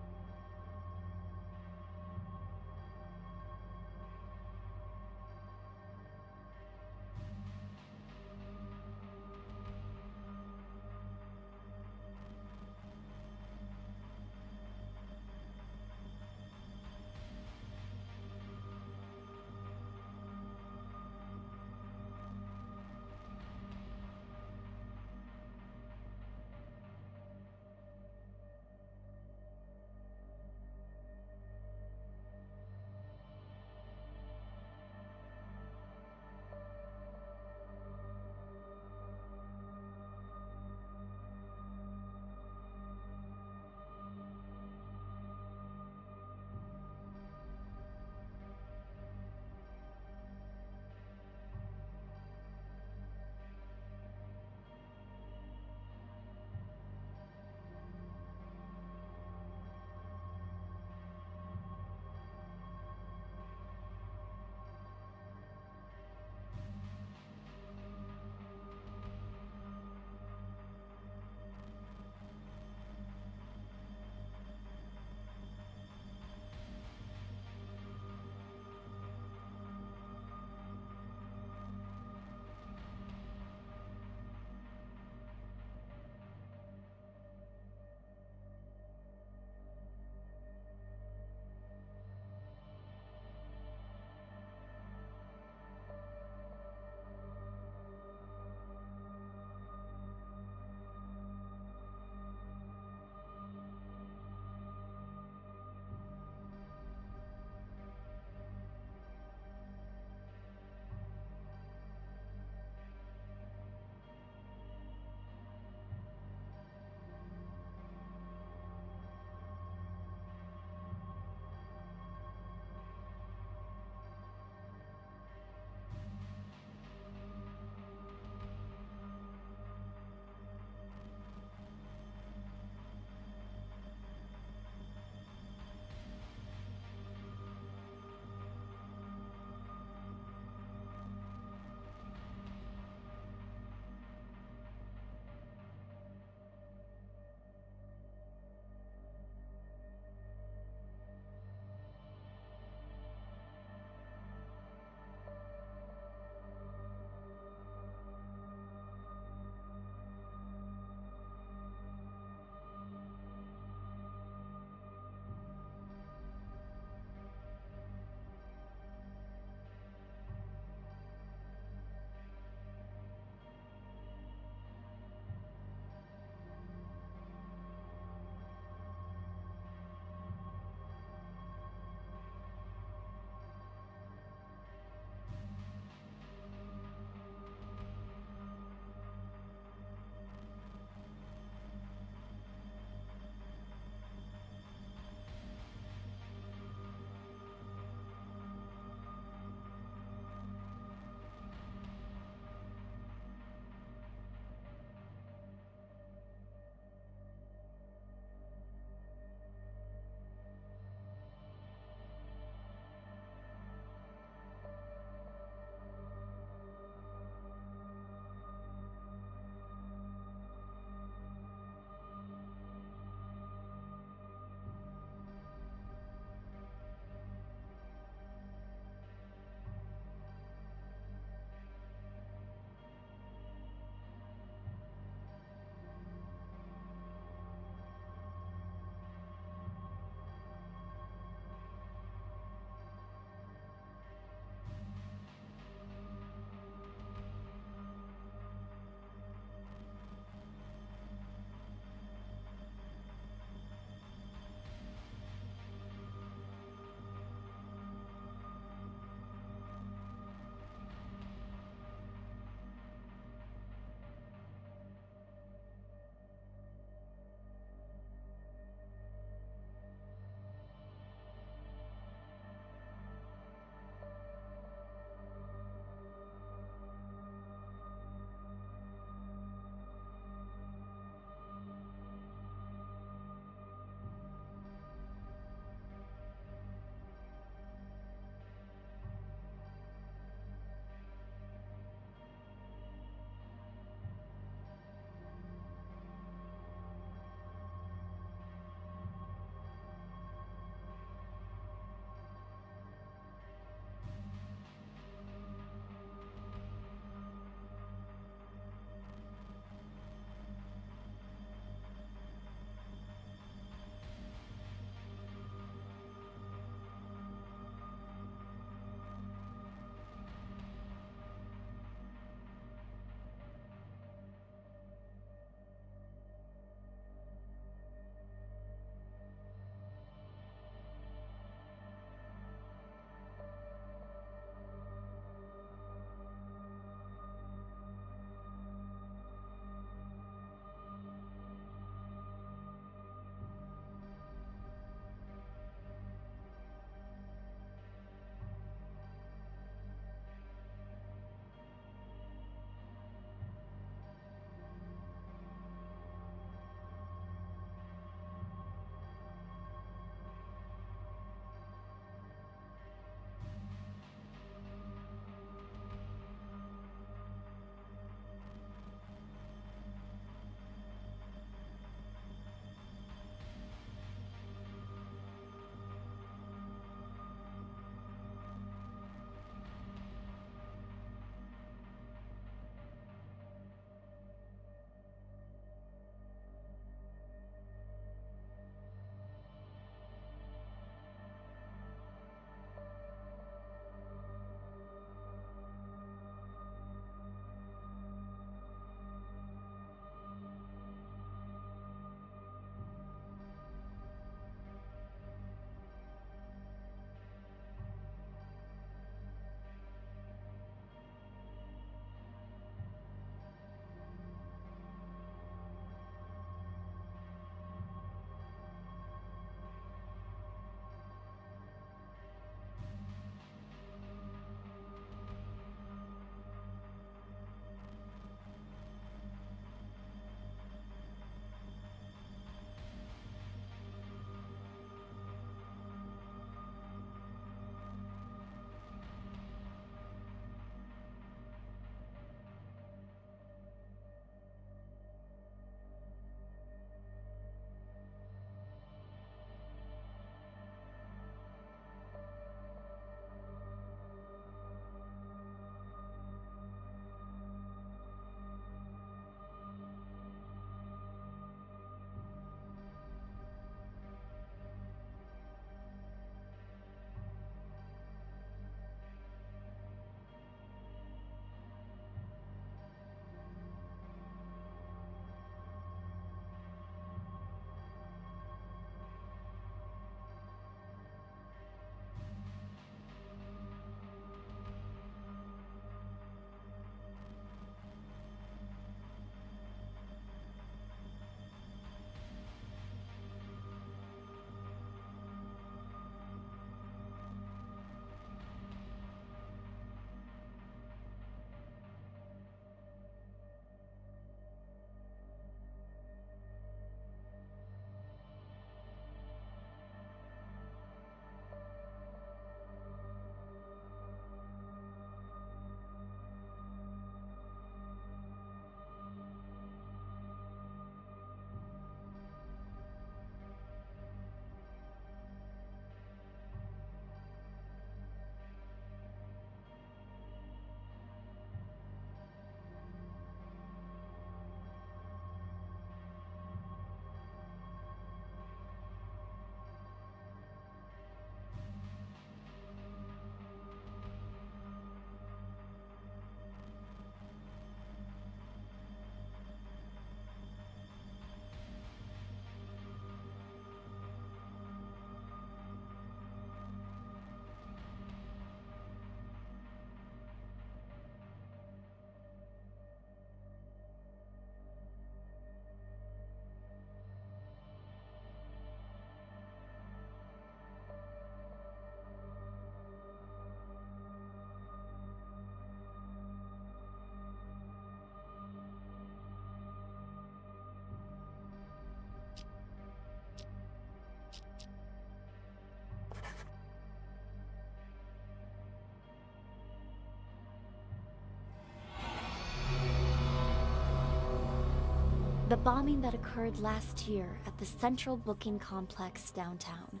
Speaker 9: The bombing that occurred last year at the Central Booking Complex downtown.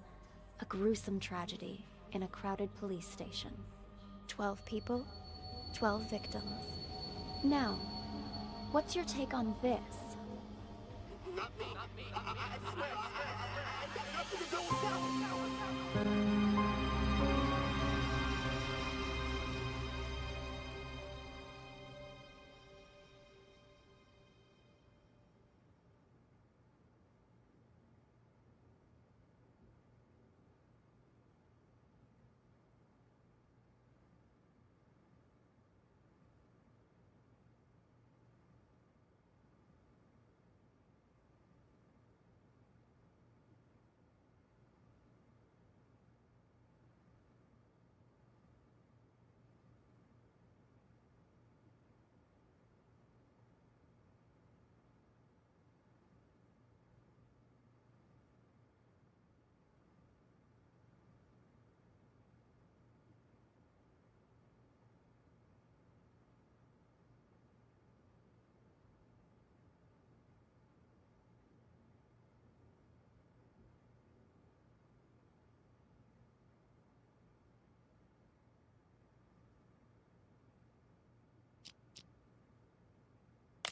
Speaker 9: A gruesome tragedy in a crowded police station. 12 people, 12 victims. Now, what's your take on this?
Speaker 5: Not me. I swear. I got nothing to do with that.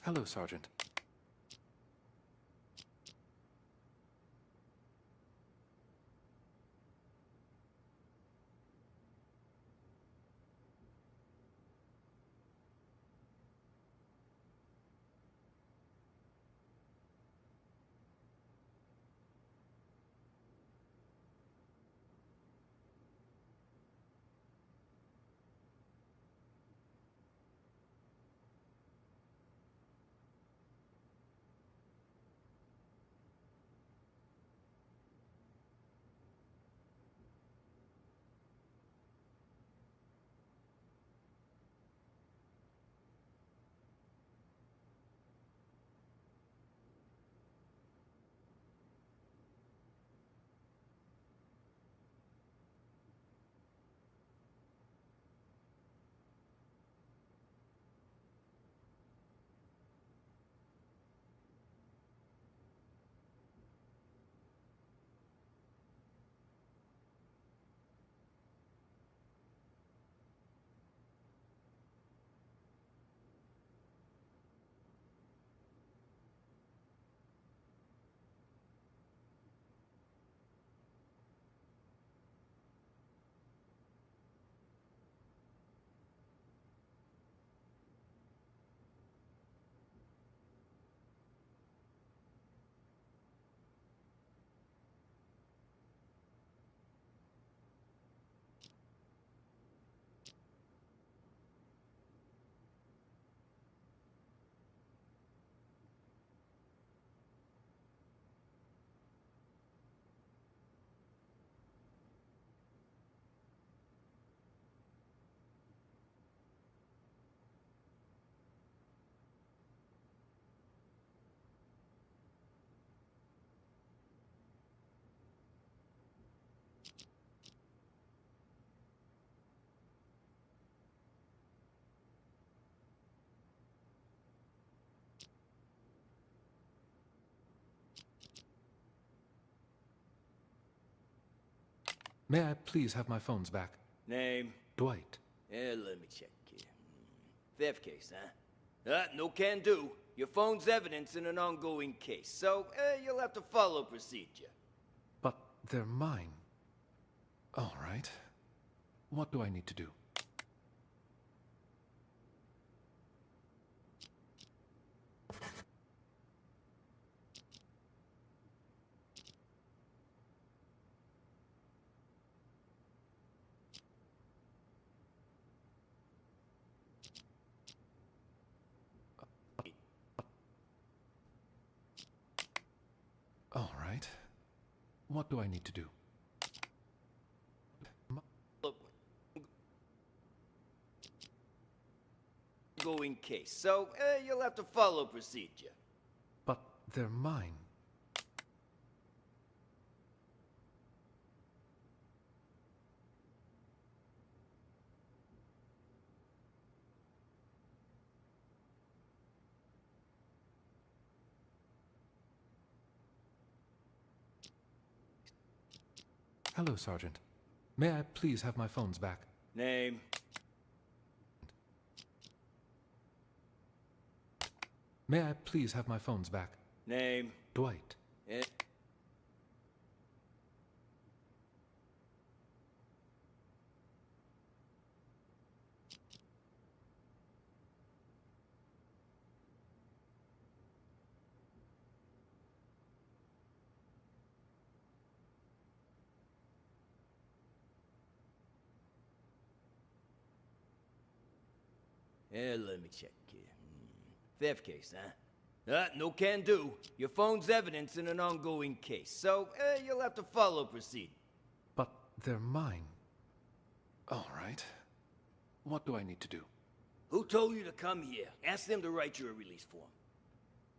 Speaker 12: Hello, Sergeant. May I please have my phones back?
Speaker 19: Name?
Speaker 12: Dwight.
Speaker 19: Let me check here. Theft case, huh? No can do. Your phone's evidence in an ongoing case, so you'll have to follow procedure.
Speaker 12: But they're mine. All right. What do I need to do? All right. What do I need to do?
Speaker 19: Ongoing case, so you'll have to follow procedure.
Speaker 12: But they're mine. Hello, Sergeant. May I please have my phones back?
Speaker 19: Name?
Speaker 12: May I please have my phones back?
Speaker 19: Name?
Speaker 12: Dwight.
Speaker 19: Let me check here. Theft case, huh? No can do. Your phone's evidence in an ongoing case, so you'll have to follow proceed.
Speaker 12: But they're mine. All right. What do I need to do?
Speaker 19: Who told you to come here? Ask them to write you a release form.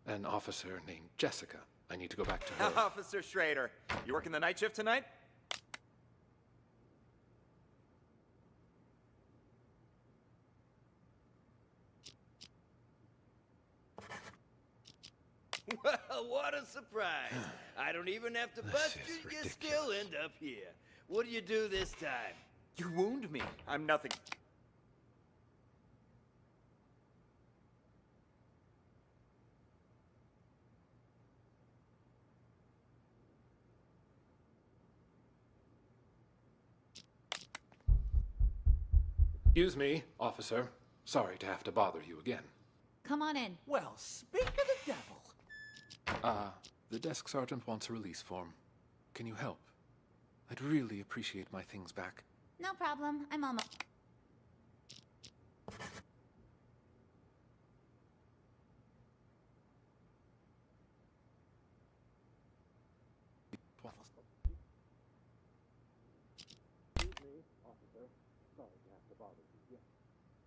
Speaker 12: An officer named Jessica. I need to go back to her.
Speaker 20: Officer Schrader, you working the night shift tonight?
Speaker 19: Well, what a surprise. I don't even have to bust you, you still end up here. What do you do this time?
Speaker 20: You wound me. I'm nothing.
Speaker 12: Excuse me, officer. Sorry to have to bother you again.
Speaker 10: Come on in.
Speaker 1: Well, speak of the devil.
Speaker 12: The desk sergeant wants a release form. Can you help? I'd really appreciate my things back.
Speaker 2: No problem. I'm almost...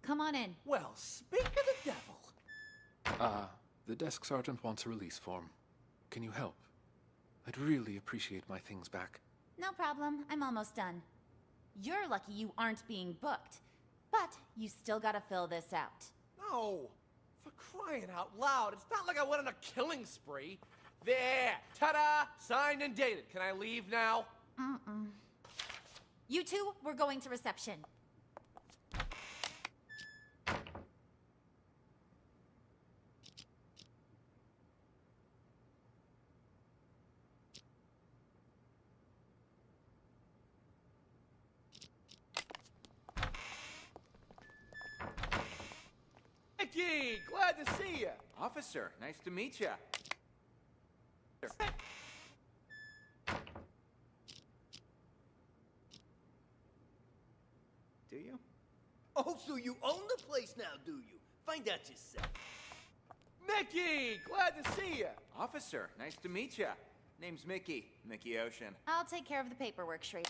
Speaker 10: Come on in.
Speaker 1: Well, speak of the devil.
Speaker 12: The desk sergeant wants a release form. Can you help? I'd really appreciate my things back.
Speaker 2: No problem. I'm almost done. You're lucky you aren't being booked. But you still gotta fill this out.
Speaker 3: No! For crying out loud, it's not like I went on a killing spree. There! Ta-da! Signed and dated. Can I leave now?
Speaker 2: Mm-mm. You two, we're going to reception.
Speaker 3: Mickey! Glad to see you!
Speaker 20: Officer, nice to meet you. Do you?
Speaker 19: Oh, so you own the place now, do you? Find out yourself.
Speaker 3: Mickey! Glad to see you!
Speaker 20: Officer, nice to meet you. Name's Mickey. Mickey Ocean.
Speaker 2: I'll take care of the paperwork, Shree.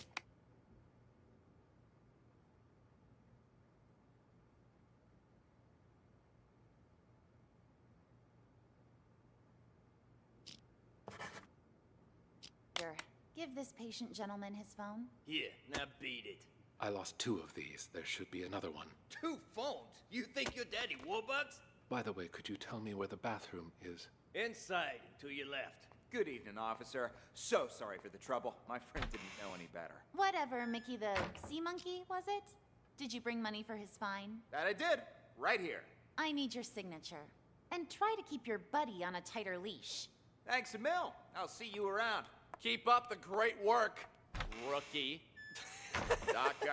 Speaker 2: Give this patient gentleman his phone.
Speaker 19: Here, now beat it.
Speaker 12: I lost 2 of these. There should be another one.
Speaker 19: 2 phones? You think you're Daddy Warbucks?
Speaker 12: By the way, could you tell me where the bathroom is?
Speaker 19: Inside, and to your left.
Speaker 20: Good evening, officer. So sorry for the trouble. My friend didn't know any better.
Speaker 2: Whatever, Mickey the sea monkey, was it? Did you bring money for his fine?
Speaker 20: That I did. Right here.
Speaker 2: I need your signature. And try to keep your buddy on a tighter leash.
Speaker 20: Thanks a mil. I'll see you around.
Speaker 3: Keep up the great work, rookie.
Speaker 20: Dr.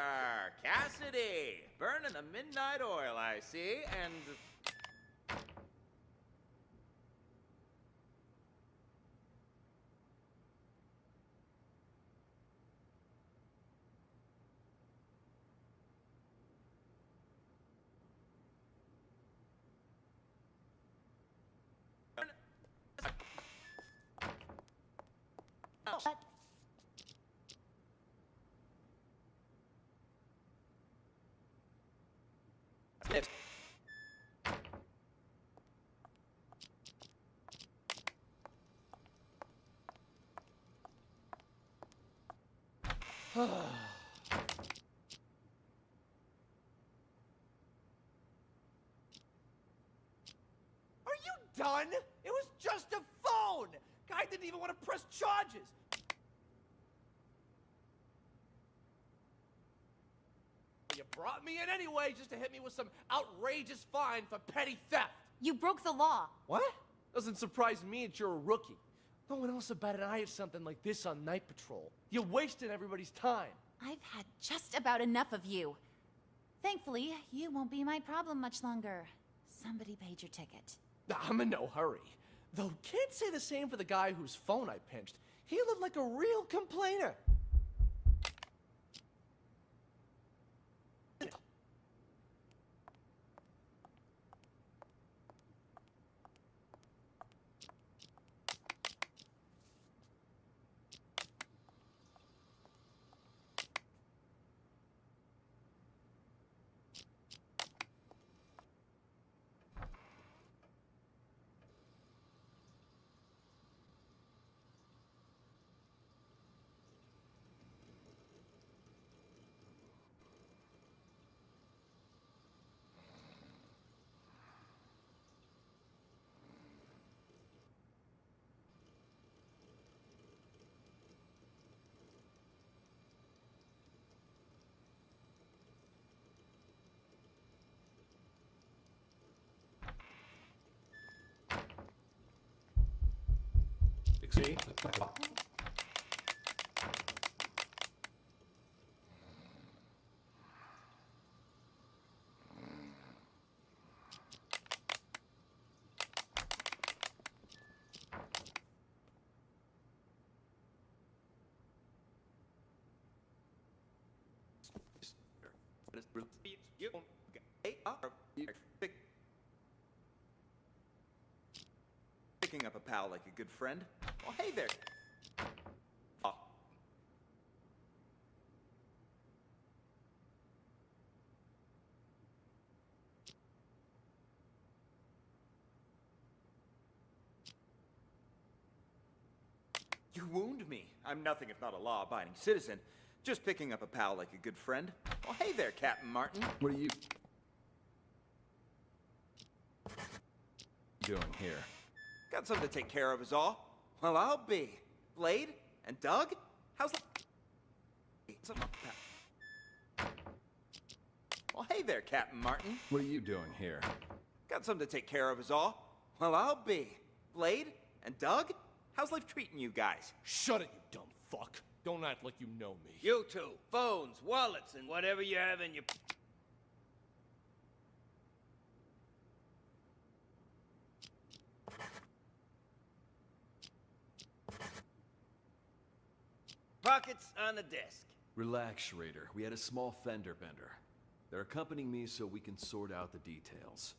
Speaker 20: Cassidy, burning the midnight oil, I see, and...
Speaker 3: Are you done? It was just a phone! Guy didn't even want to press charges. brought me in anyway just to hit me with some outrageous fine for petty theft.
Speaker 2: You broke the law.
Speaker 3: What? Doesn't surprise me that you're a rookie. No one else about an eye at something like this on night patrol. You're wasting everybody's time.
Speaker 2: I've had just about enough of you. Thankfully, you won't be my problem much longer. Somebody paid your ticket.
Speaker 3: I'm in no hurry. Though can't say the same for the guy whose phone I pinched. He looked like a real complainer.
Speaker 12: See?
Speaker 20: Picking up a pal like a good friend. Well, hey there. Oh. You wound me. I'm nothing if not a law-abiding citizen. Just picking up a pal like a good friend. Well, hey there, Captain Martin.
Speaker 21: What are you doing here?
Speaker 20: Got something to take care of is all. Well, I'll be. Blade? And Doug? How's that? Well, hey there, Captain Martin.
Speaker 21: What are you doing here?
Speaker 20: Got something to take care of is all. Well, I'll be. Blade? And Doug? How's life treating you guys?
Speaker 3: Shut it, you dumb fuck. Don't act like you know me.
Speaker 19: You two, phones, wallets, and whatever you have in your... Pockets on the desk.
Speaker 21: Relax, Schrader. We had a small fender bender. They're accompanying me so we can sort out the details.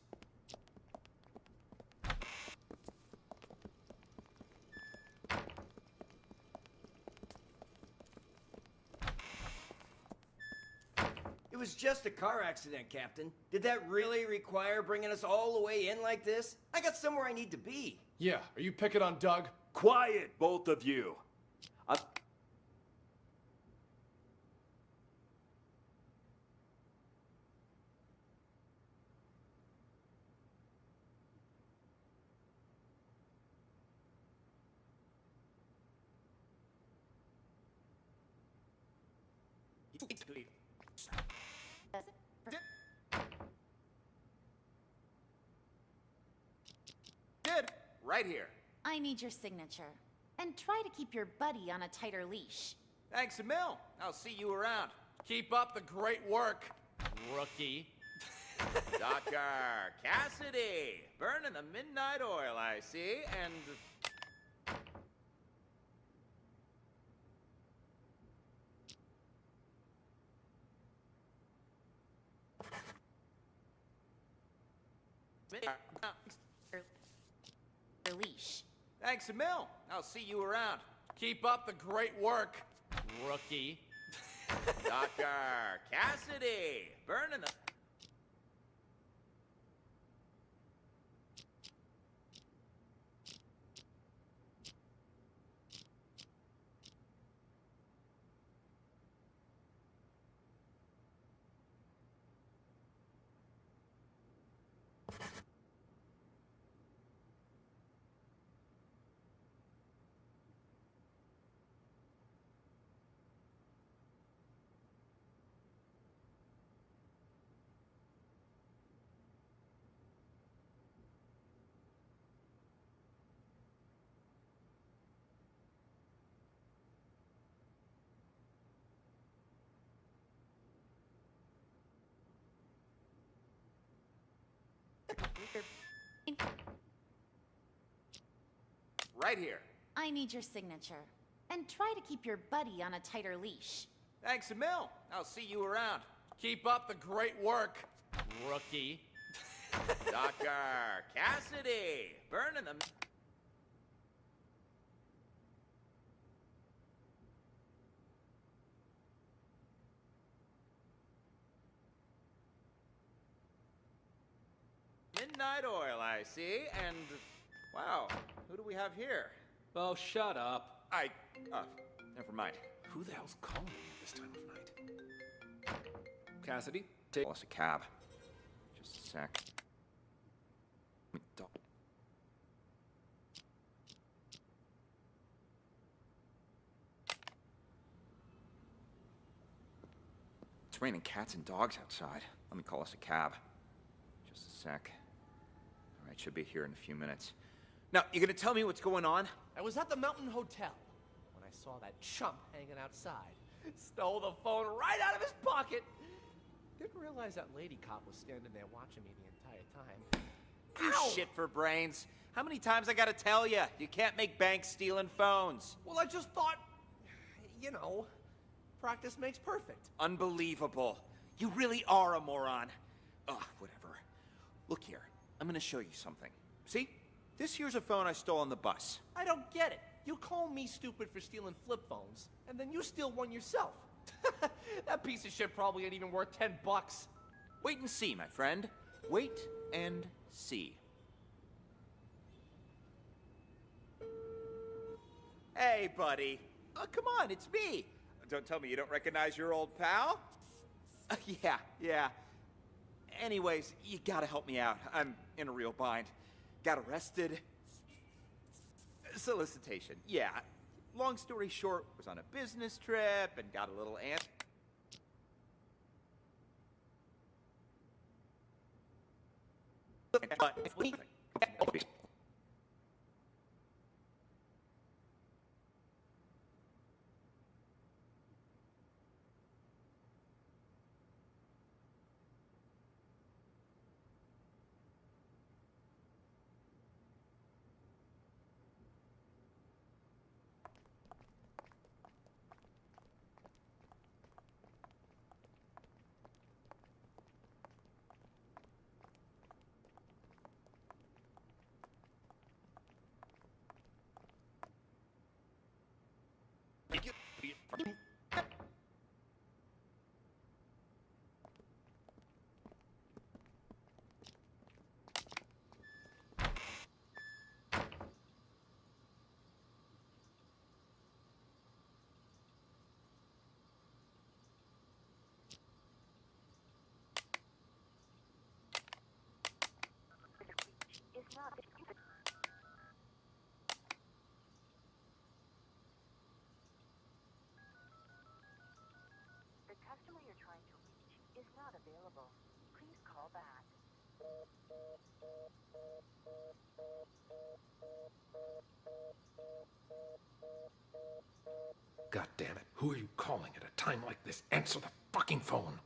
Speaker 19: It was just a car accident, Captain. Did that really require bringing us all the way in like this? I got somewhere I need to be.
Speaker 3: Yeah, are you picking on Doug?
Speaker 21: Quiet, both of you!
Speaker 20: Good. Right here.
Speaker 2: I need your signature. And try to keep your buddy on a tighter leash.
Speaker 20: Thanks a mil. I'll see you around.
Speaker 3: Keep up the great work, rookie.
Speaker 20: Dr. Cassidy, burning the midnight oil, I see, and...
Speaker 2: Leash.
Speaker 20: Thanks a mil. I'll see you around.
Speaker 3: Keep up the great work, rookie.
Speaker 20: Dr. Cassidy, burning the... Right here.
Speaker 2: I need your signature. And try to keep your buddy on a tighter leash.
Speaker 20: Thanks a mil. I'll see you around.
Speaker 3: Keep up the great work, rookie.
Speaker 20: Dr. Cassidy, burning them. Midnight oil, I see, and wow, who do we have here?
Speaker 12: Oh, shut up.
Speaker 20: Never mind.
Speaker 11: Who the hell's calling me at this time of night?
Speaker 20: Cassidy, take us a cab. Just a sec. It's raining cats and dogs outside. Let me call us a cab. Just a sec. All right, should be here in a few minutes. Now, you gonna tell me what's going on?
Speaker 3: I was at the Mountain Hotel when I saw that chump hanging outside. Stole the phone right out of his pocket. Didn't realize that lady cop was standing there watching me the entire time.
Speaker 20: You shit for brains. How many times I gotta tell you? You can't make bank stealing phones.
Speaker 3: Well, I just thought, you know, practice makes perfect.
Speaker 20: Unbelievable. You really are a moron. Ugh, whatever. Look here, I'm gonna show you something. See? This here's a phone I stole on the bus.
Speaker 3: I don't get it. You call me stupid for stealing flip phones, and then you steal one yourself. That piece of shit probably ain't even worth $10.
Speaker 20: Wait and see, my friend. Wait and see. Hey, buddy. Oh, come on, it's me. Don't tell me you don't recognize your old pal? Yeah. Anyways, you gotta help me out. I'm in a real bind. Got arrested. Solicitation, yeah. Long story short, was on a business trip and got a little ant.
Speaker 4: The customer you're trying to reach is not available. Please call back.
Speaker 12: God damn it. Who are you calling at a time like this? Answer the fucking phone.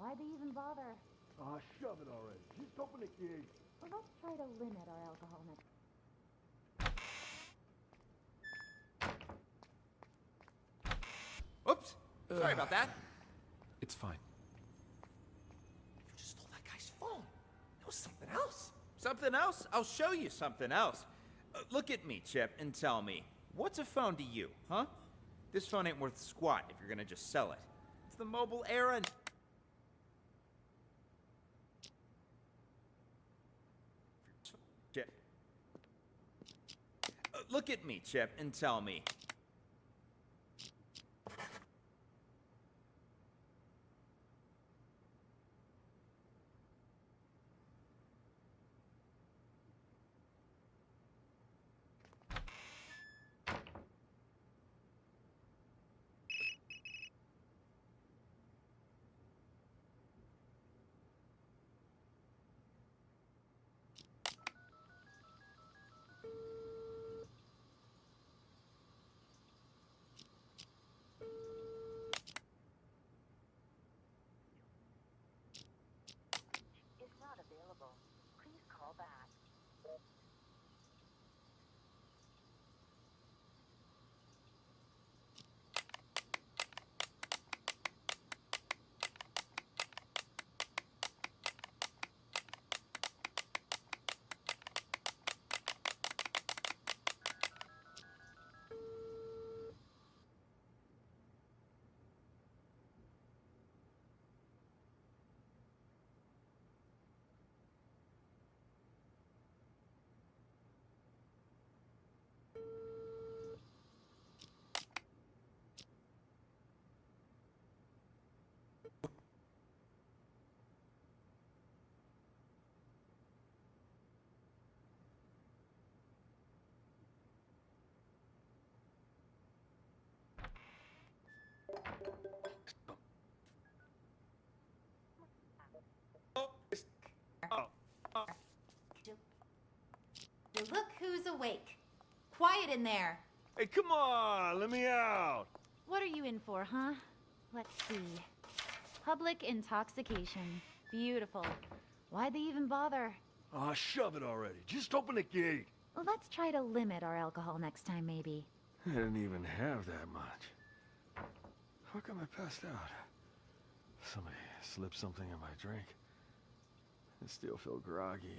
Speaker 7: Why'd they even bother?
Speaker 6: Ah, shove it already. Just open the gate.
Speaker 7: Well, let's try to limit our alcohol next.
Speaker 20: Oops. Sorry about that.
Speaker 12: It's fine.
Speaker 3: You just stole that guy's phone. It was something else.
Speaker 20: Something else? I'll show you something else. Look at me, Chip, and tell me, what's a phone to you, huh? This phone ain't worth squat if you're gonna just sell it. It's the mobile era and... Chip. Look at me, Chip, and tell me.
Speaker 4: Is not available. Please call back.
Speaker 2: Look who's awake. Quiet in there.
Speaker 14: Hey, come on, let me out.
Speaker 7: What are you in for, huh? Let's see. Public intoxication. Beautiful. Why'd they even bother?
Speaker 6: Ah, shove it already. Just open the gate.
Speaker 7: Well, let's try to limit our alcohol next time, maybe.
Speaker 14: I didn't even have that much. How come I passed out? Somebody slipped something in my drink. I still feel groggy.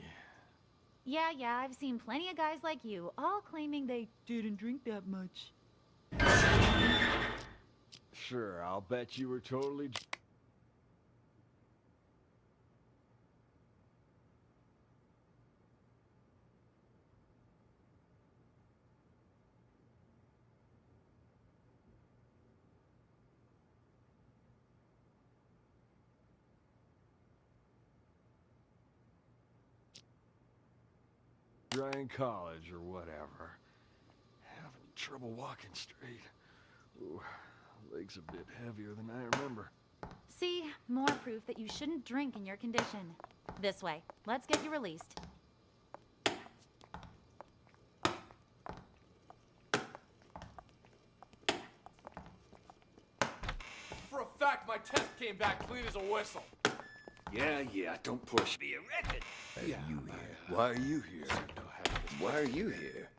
Speaker 7: Yeah, I've seen plenty of guys like you, all claiming they didn't drink that much.
Speaker 14: Sure, I'll bet you were totally... dry in college or whatever. Having trouble walking straight. Ooh, legs a bit heavier than I remember.
Speaker 7: See, more proof that you shouldn't drink in your condition. This way. Let's get you released.
Speaker 3: For a fact, my test came back clean as a whistle.
Speaker 21: Yeah, don't push.
Speaker 19: Be a record.
Speaker 21: Are you here? Why are you here? Why are you here?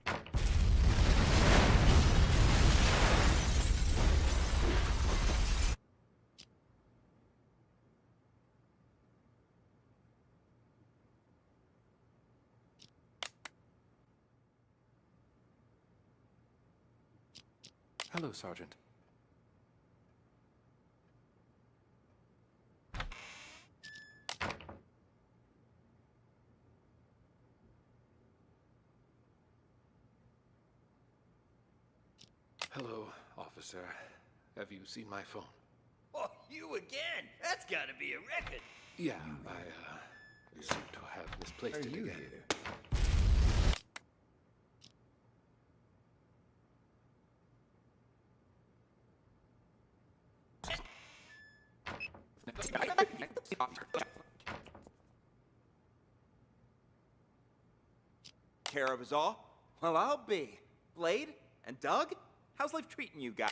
Speaker 12: Hello, Sergeant. Hello, officer. Have you seen my phone?
Speaker 19: Oh, you again? That's gotta be a record.
Speaker 12: Yeah, I seem to have misplaced it again.
Speaker 20: Care of us all? Well, I'll be. Blade? And Doug? How's life treating you guys?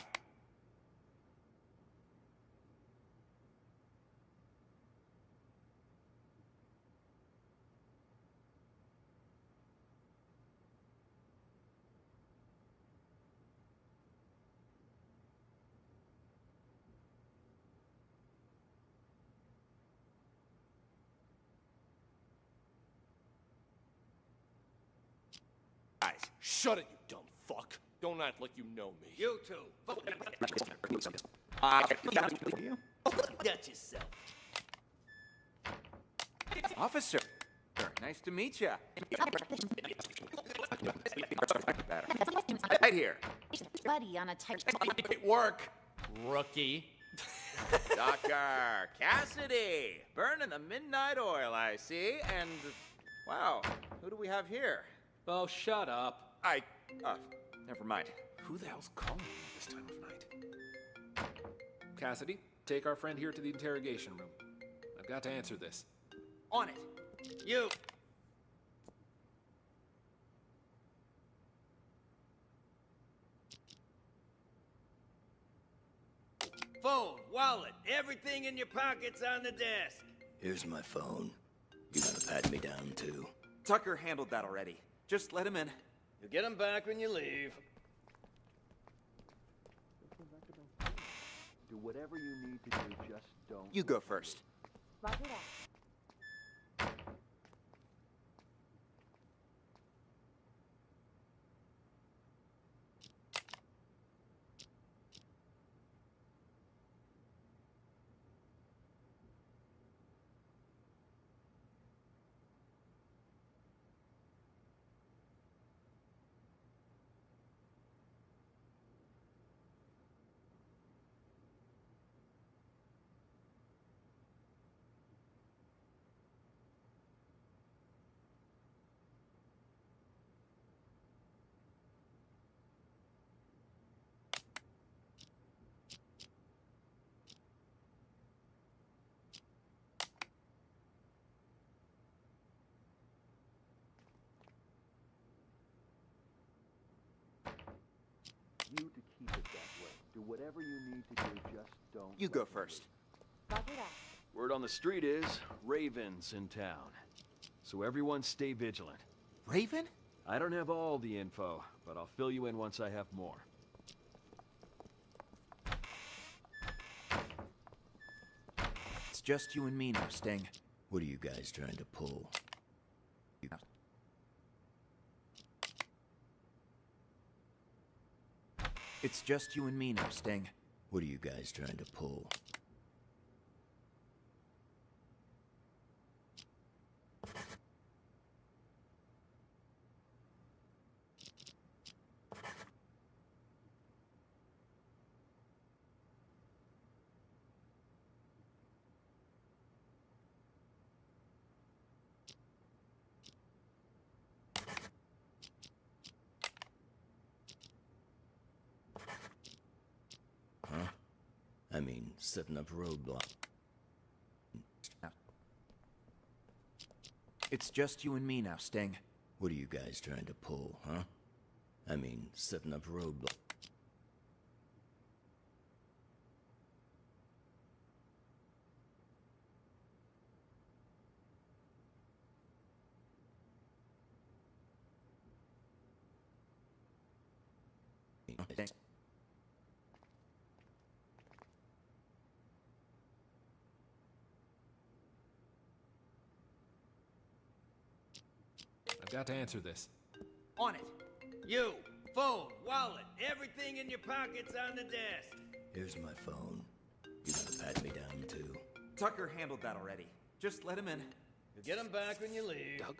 Speaker 3: Guys, shut it, you dumb fuck. Don't act like you know me.
Speaker 19: You too. Got yourself.
Speaker 20: Officer, nice to meet you. Right here.
Speaker 2: Buddy on a tight.
Speaker 3: Work, rookie.
Speaker 20: Dr. Cassidy, burning the midnight oil, I see. And, wow, who do we have here?
Speaker 12: Oh, shut up.
Speaker 20: Never mind.
Speaker 12: Who the hell's calling me at this time of night? Cassidy, take our friend here to the interrogation room. I've got to answer this.
Speaker 19: On it. You. Phone, wallet, everything in your pockets on the desk. Here's my phone. You gotta pat me down, too.
Speaker 20: Tucker handled that already. Just let him in.
Speaker 19: You'll get them back when you leave.
Speaker 21: Do whatever you need to do, just don't...
Speaker 20: You go first.
Speaker 4: Roger that.
Speaker 21: You to keep it that way. Do whatever you need to do, just don't...
Speaker 20: You go first.
Speaker 4: Roger that.
Speaker 21: Word on the street is, Raven's in town. So everyone stay vigilant.
Speaker 20: Raven?
Speaker 21: I don't have all the info, but I'll fill you in once I have more.
Speaker 20: It's just you and me now, Sting.
Speaker 19: What are you guys trying to pull?
Speaker 20: It's just you and me now, Sting.
Speaker 19: What are you guys trying to pull? I mean, setting up roadblocks.
Speaker 20: It's just you and me now, Sting.
Speaker 19: What are you guys trying to pull, huh? I mean, setting up roadblocks.
Speaker 12: I've got to answer this.
Speaker 19: On it. You, phone, wallet, everything in your pockets on the desk.
Speaker 8: Here's my phone. You gonna pat me down too?
Speaker 20: Tucker handled that already. Just let him in.
Speaker 19: You'll get them back when you leave.
Speaker 11: Doug?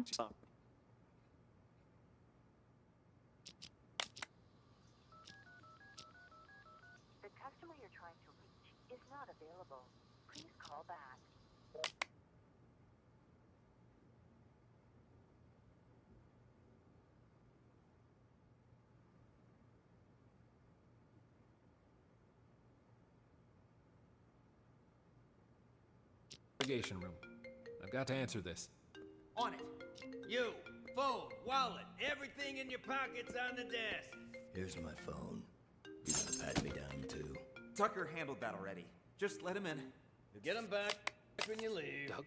Speaker 11: Stop.
Speaker 4: The customer you're trying to reach is not available. Please call back.
Speaker 12: Interrogation room. I've got to answer this.
Speaker 19: On it. You, phone, wallet, everything in your pockets on the desk.
Speaker 8: Here's my phone. You gonna pat me down too?
Speaker 20: Tucker handled that already. Just let him in.
Speaker 19: You'll get them back when you leave.
Speaker 11: Doug?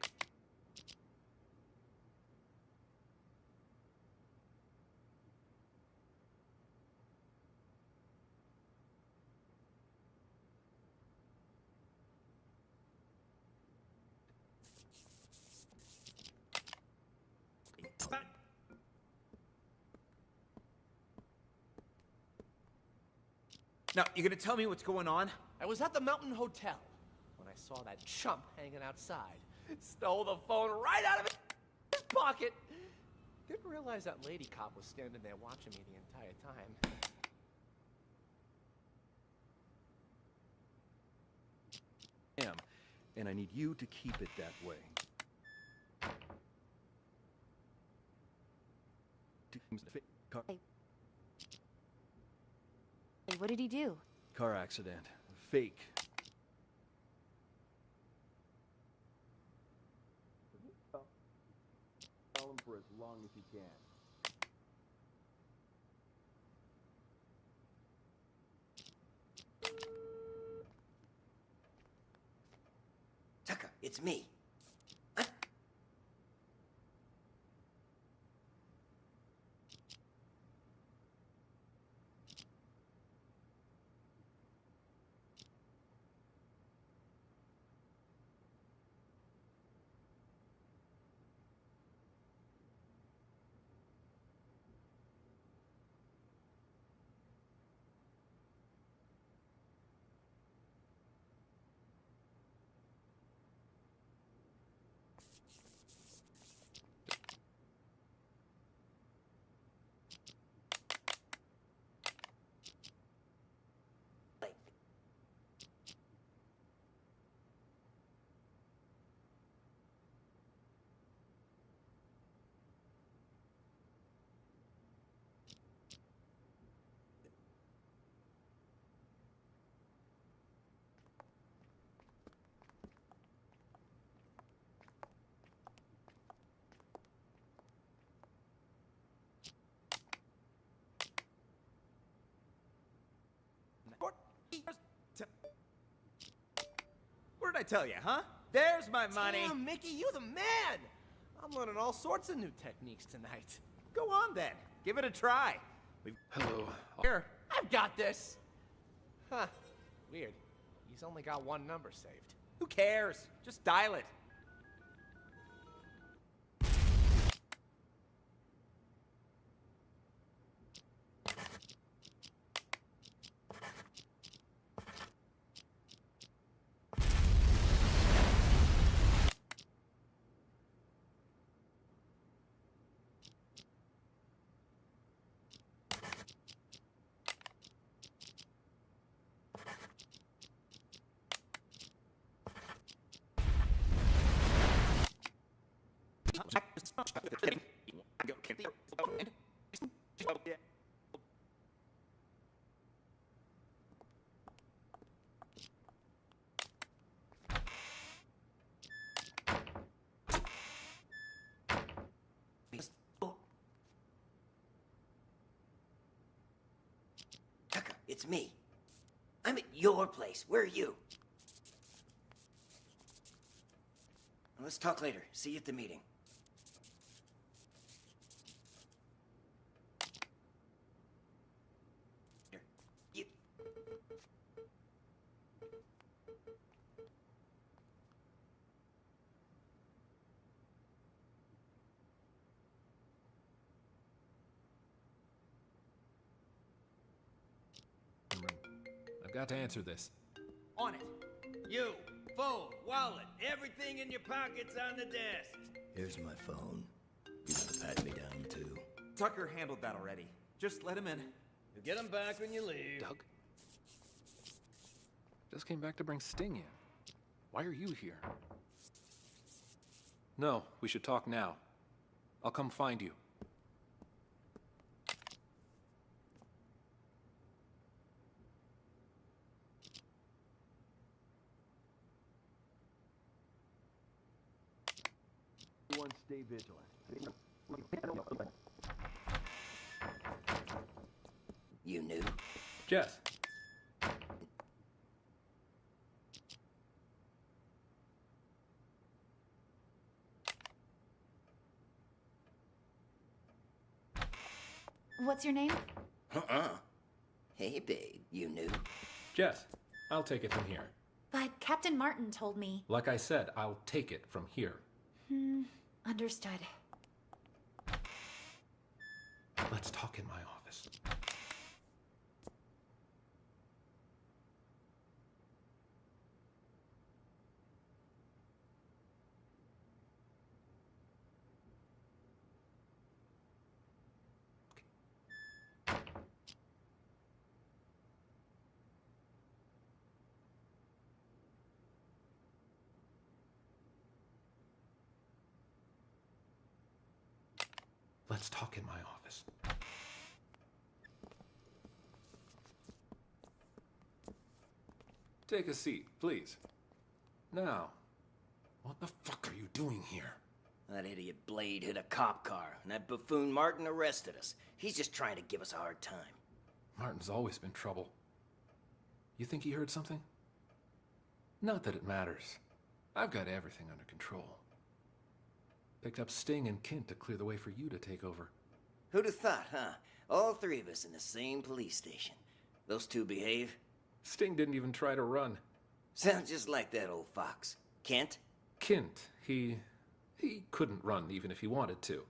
Speaker 20: Now, you gonna tell me what's going on?
Speaker 3: I was at the Mountain Hotel when I saw that chump hanging outside. Stole the phone right out of his pocket. Didn't realize that lady cop was standing there watching me the entire time.
Speaker 21: And I need you to keep it that way.
Speaker 7: Hey, what did he do?
Speaker 21: Car accident. Fake. Follow him for as long as you can.
Speaker 8: Tucker, it's me.
Speaker 20: tell you, huh? There's my money.
Speaker 3: Damn, Mickey, you the man! I'm learning all sorts of new techniques tonight.
Speaker 20: Go on then. Give it a try.
Speaker 12: Hello.
Speaker 3: Here, I've got this. Huh. Weird. He's only got one number saved.
Speaker 20: Who cares? Just dial it.
Speaker 19: Tucker, it's me. I'm at your place. Where are you? Let's talk later. See you at the meeting. Here. You.
Speaker 12: I've got to answer this.
Speaker 19: On it.
Speaker 18: You, phone, wallet, everything in your pockets on the desk.
Speaker 8: Here's my phone. You gotta pat me down, too.
Speaker 20: Tucker handled that already. Just let him in.
Speaker 18: You'll get them back when you leave.
Speaker 12: Doug? Just came back to bring Sting in. Why are you here? No, we should talk now. I'll come find you.
Speaker 21: Everyone stay vigilant.
Speaker 19: You knew?
Speaker 12: Jess.
Speaker 2: What's your name?
Speaker 19: Hey, babe, you knew?
Speaker 12: Jess, I'll take it from here.
Speaker 2: But Captain Martin told me.
Speaker 12: Like I said, I'll take it from here.
Speaker 2: Understood.
Speaker 12: Let's talk in my office. Let's talk in my office. Take a seat, please. Now, what the fuck are you doing here?
Speaker 19: That idiot Blade hit a cop car, and that buffoon Martin arrested us. He's just trying to give us a hard time.
Speaker 12: Martin's always been trouble. You think he heard something? Not that it matters. I've got everything under control. Picked up Sting and Kint to clear the way for you to take over.
Speaker 19: Who'd have thought, huh? All three of us in the same police station. Those two behave?
Speaker 12: Sting didn't even try to run.
Speaker 19: Sounds just like that old fox. Kent?
Speaker 12: Kint, he couldn't run even if he wanted to.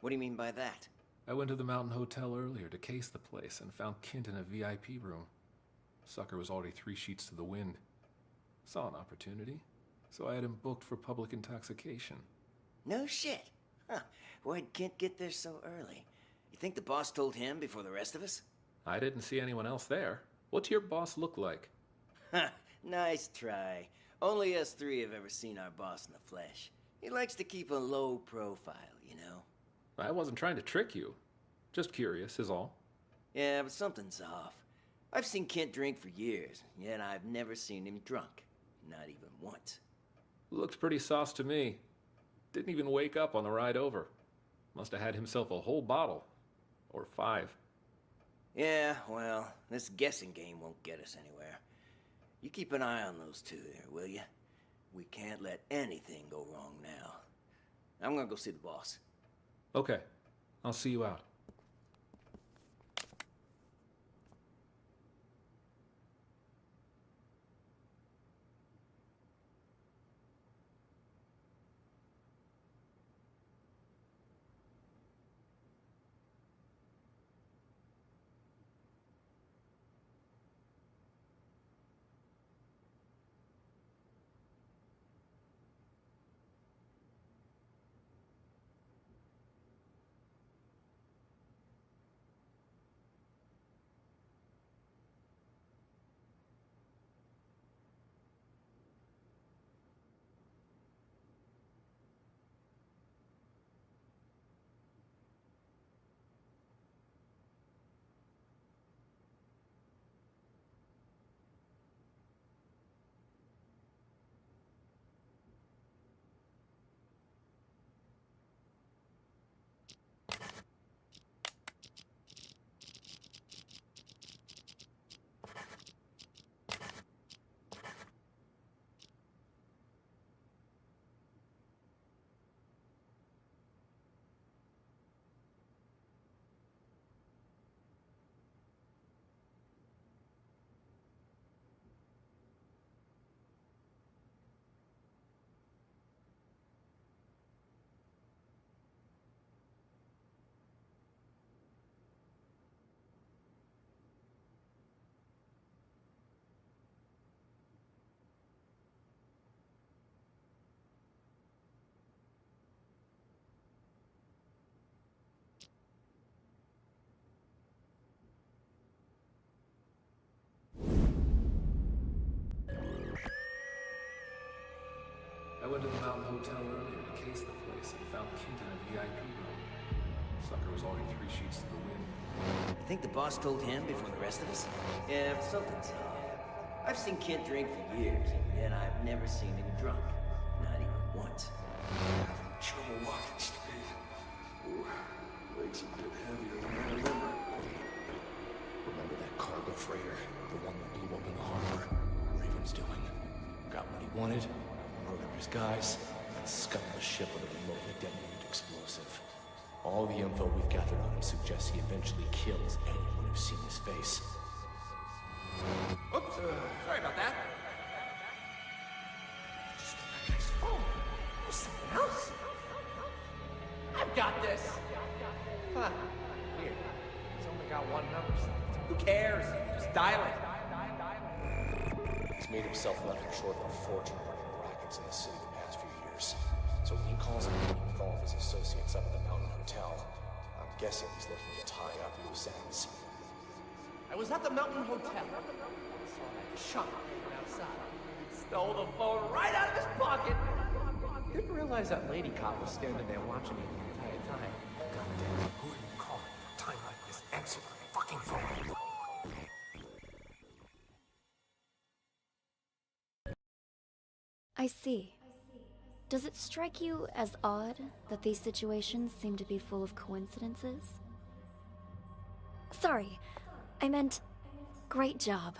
Speaker 19: What do you mean by that?
Speaker 12: I went to the Mountain Hotel earlier to case the place and found Kint in a VIP room. Sucker was already 3 sheets to the wind. Saw an opportunity, so I had him booked for public intoxication.
Speaker 19: No shit. Huh. Why'd Kent get there so early? You think the boss told him before the rest of us?
Speaker 12: I didn't see anyone else there. What's your boss look like?
Speaker 19: Nice try. Only us three have ever seen our boss in the flesh. He likes to keep a low profile, you know?
Speaker 12: I wasn't trying to trick you. Just curious, is all.
Speaker 19: Yeah, but something's off. I've seen Kent drink for years, yet I've never seen him drunk. Not even once.
Speaker 12: Looked pretty sauce to me. Didn't even wake up on the ride over. Must have had himself a whole bottle. Or 5.
Speaker 19: Yeah, well, this guessing game won't get us anywhere. You keep an eye on those two there, will you? We can't let anything go wrong now. I'm gonna go see the boss.
Speaker 12: Okay. I'll see you out. I went to the Mountain Hotel earlier to case the place and found Kent in a VIP room. Sucker was already 3 sheets to the wind.
Speaker 19: You think the boss told him before the rest of us? Yeah, but something's off. I've seen Kent drink for years, and I've never seen him drunk. Not even once.
Speaker 5: Having trouble walking straight. Ooh, legs a bit heavier than I remember.
Speaker 11: Remember that cargo freighter? The one that blew up in the harbor? Raven's doing. Got what he wanted, murdered his guys, and scuttled the ship with a remotely detonated explosive. All the info we've gathered on him suggests he eventually kills anyone who's seen his face.
Speaker 3: Oops, sorry about that. Just got that guy's phone. There's someone else. I've got this. Huh. Weird. He's only got one number saved. Who cares? Just dial it.
Speaker 11: He's made himself nothing short of a fortune running rackets in the city the past few years. So when he calls anyone involved his associates up at the Mountain Hotel, I'm guessing he's looking to tie up loose ends.
Speaker 3: I was at the Mountain Hotel. I saw that chump hanging outside. Stole the phone right out of his pocket. Didn't realize that lady cop was standing there watching me the entire time.
Speaker 5: Goddamn, who are you calling at a time like this? Answer the fucking phone.
Speaker 9: I see. Does it strike you as odd that these situations seem to be full of coincidences? Sorry, I meant, great job.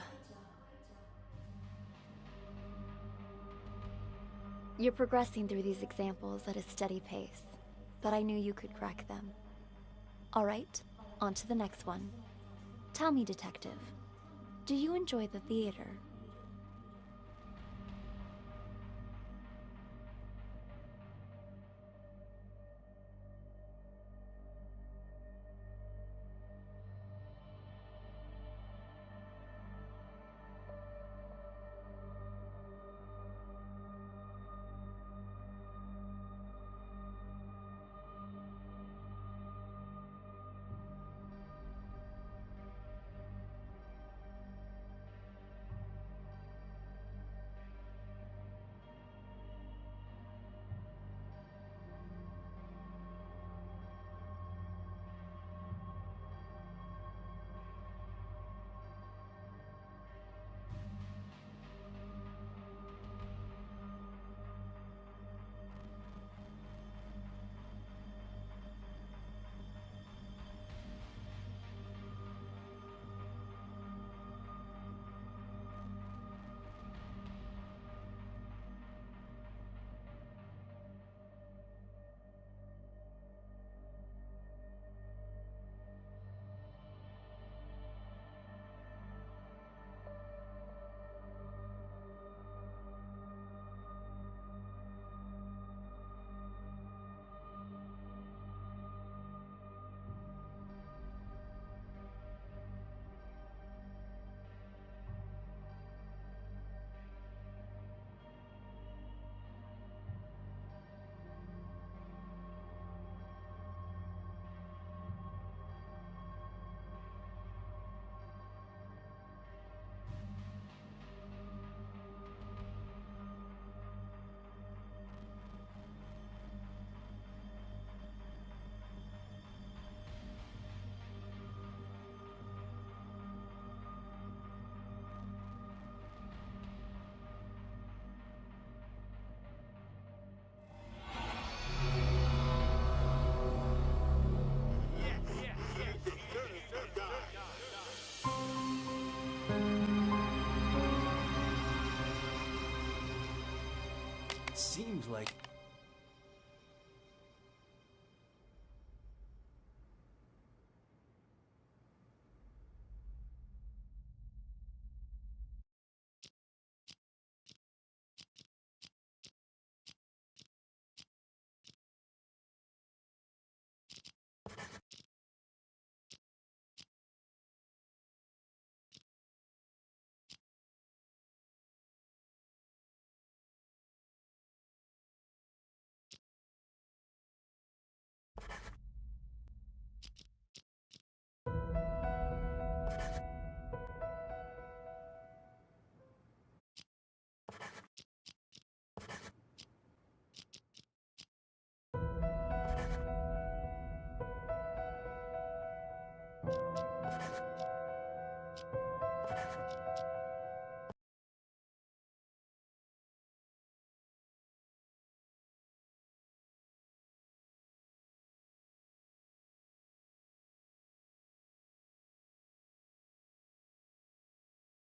Speaker 9: You're progressing through these examples at a steady pace, but I knew you could crack them. All right, on to the next one. Tell me, detective, do you enjoy the theater?
Speaker 17: seems like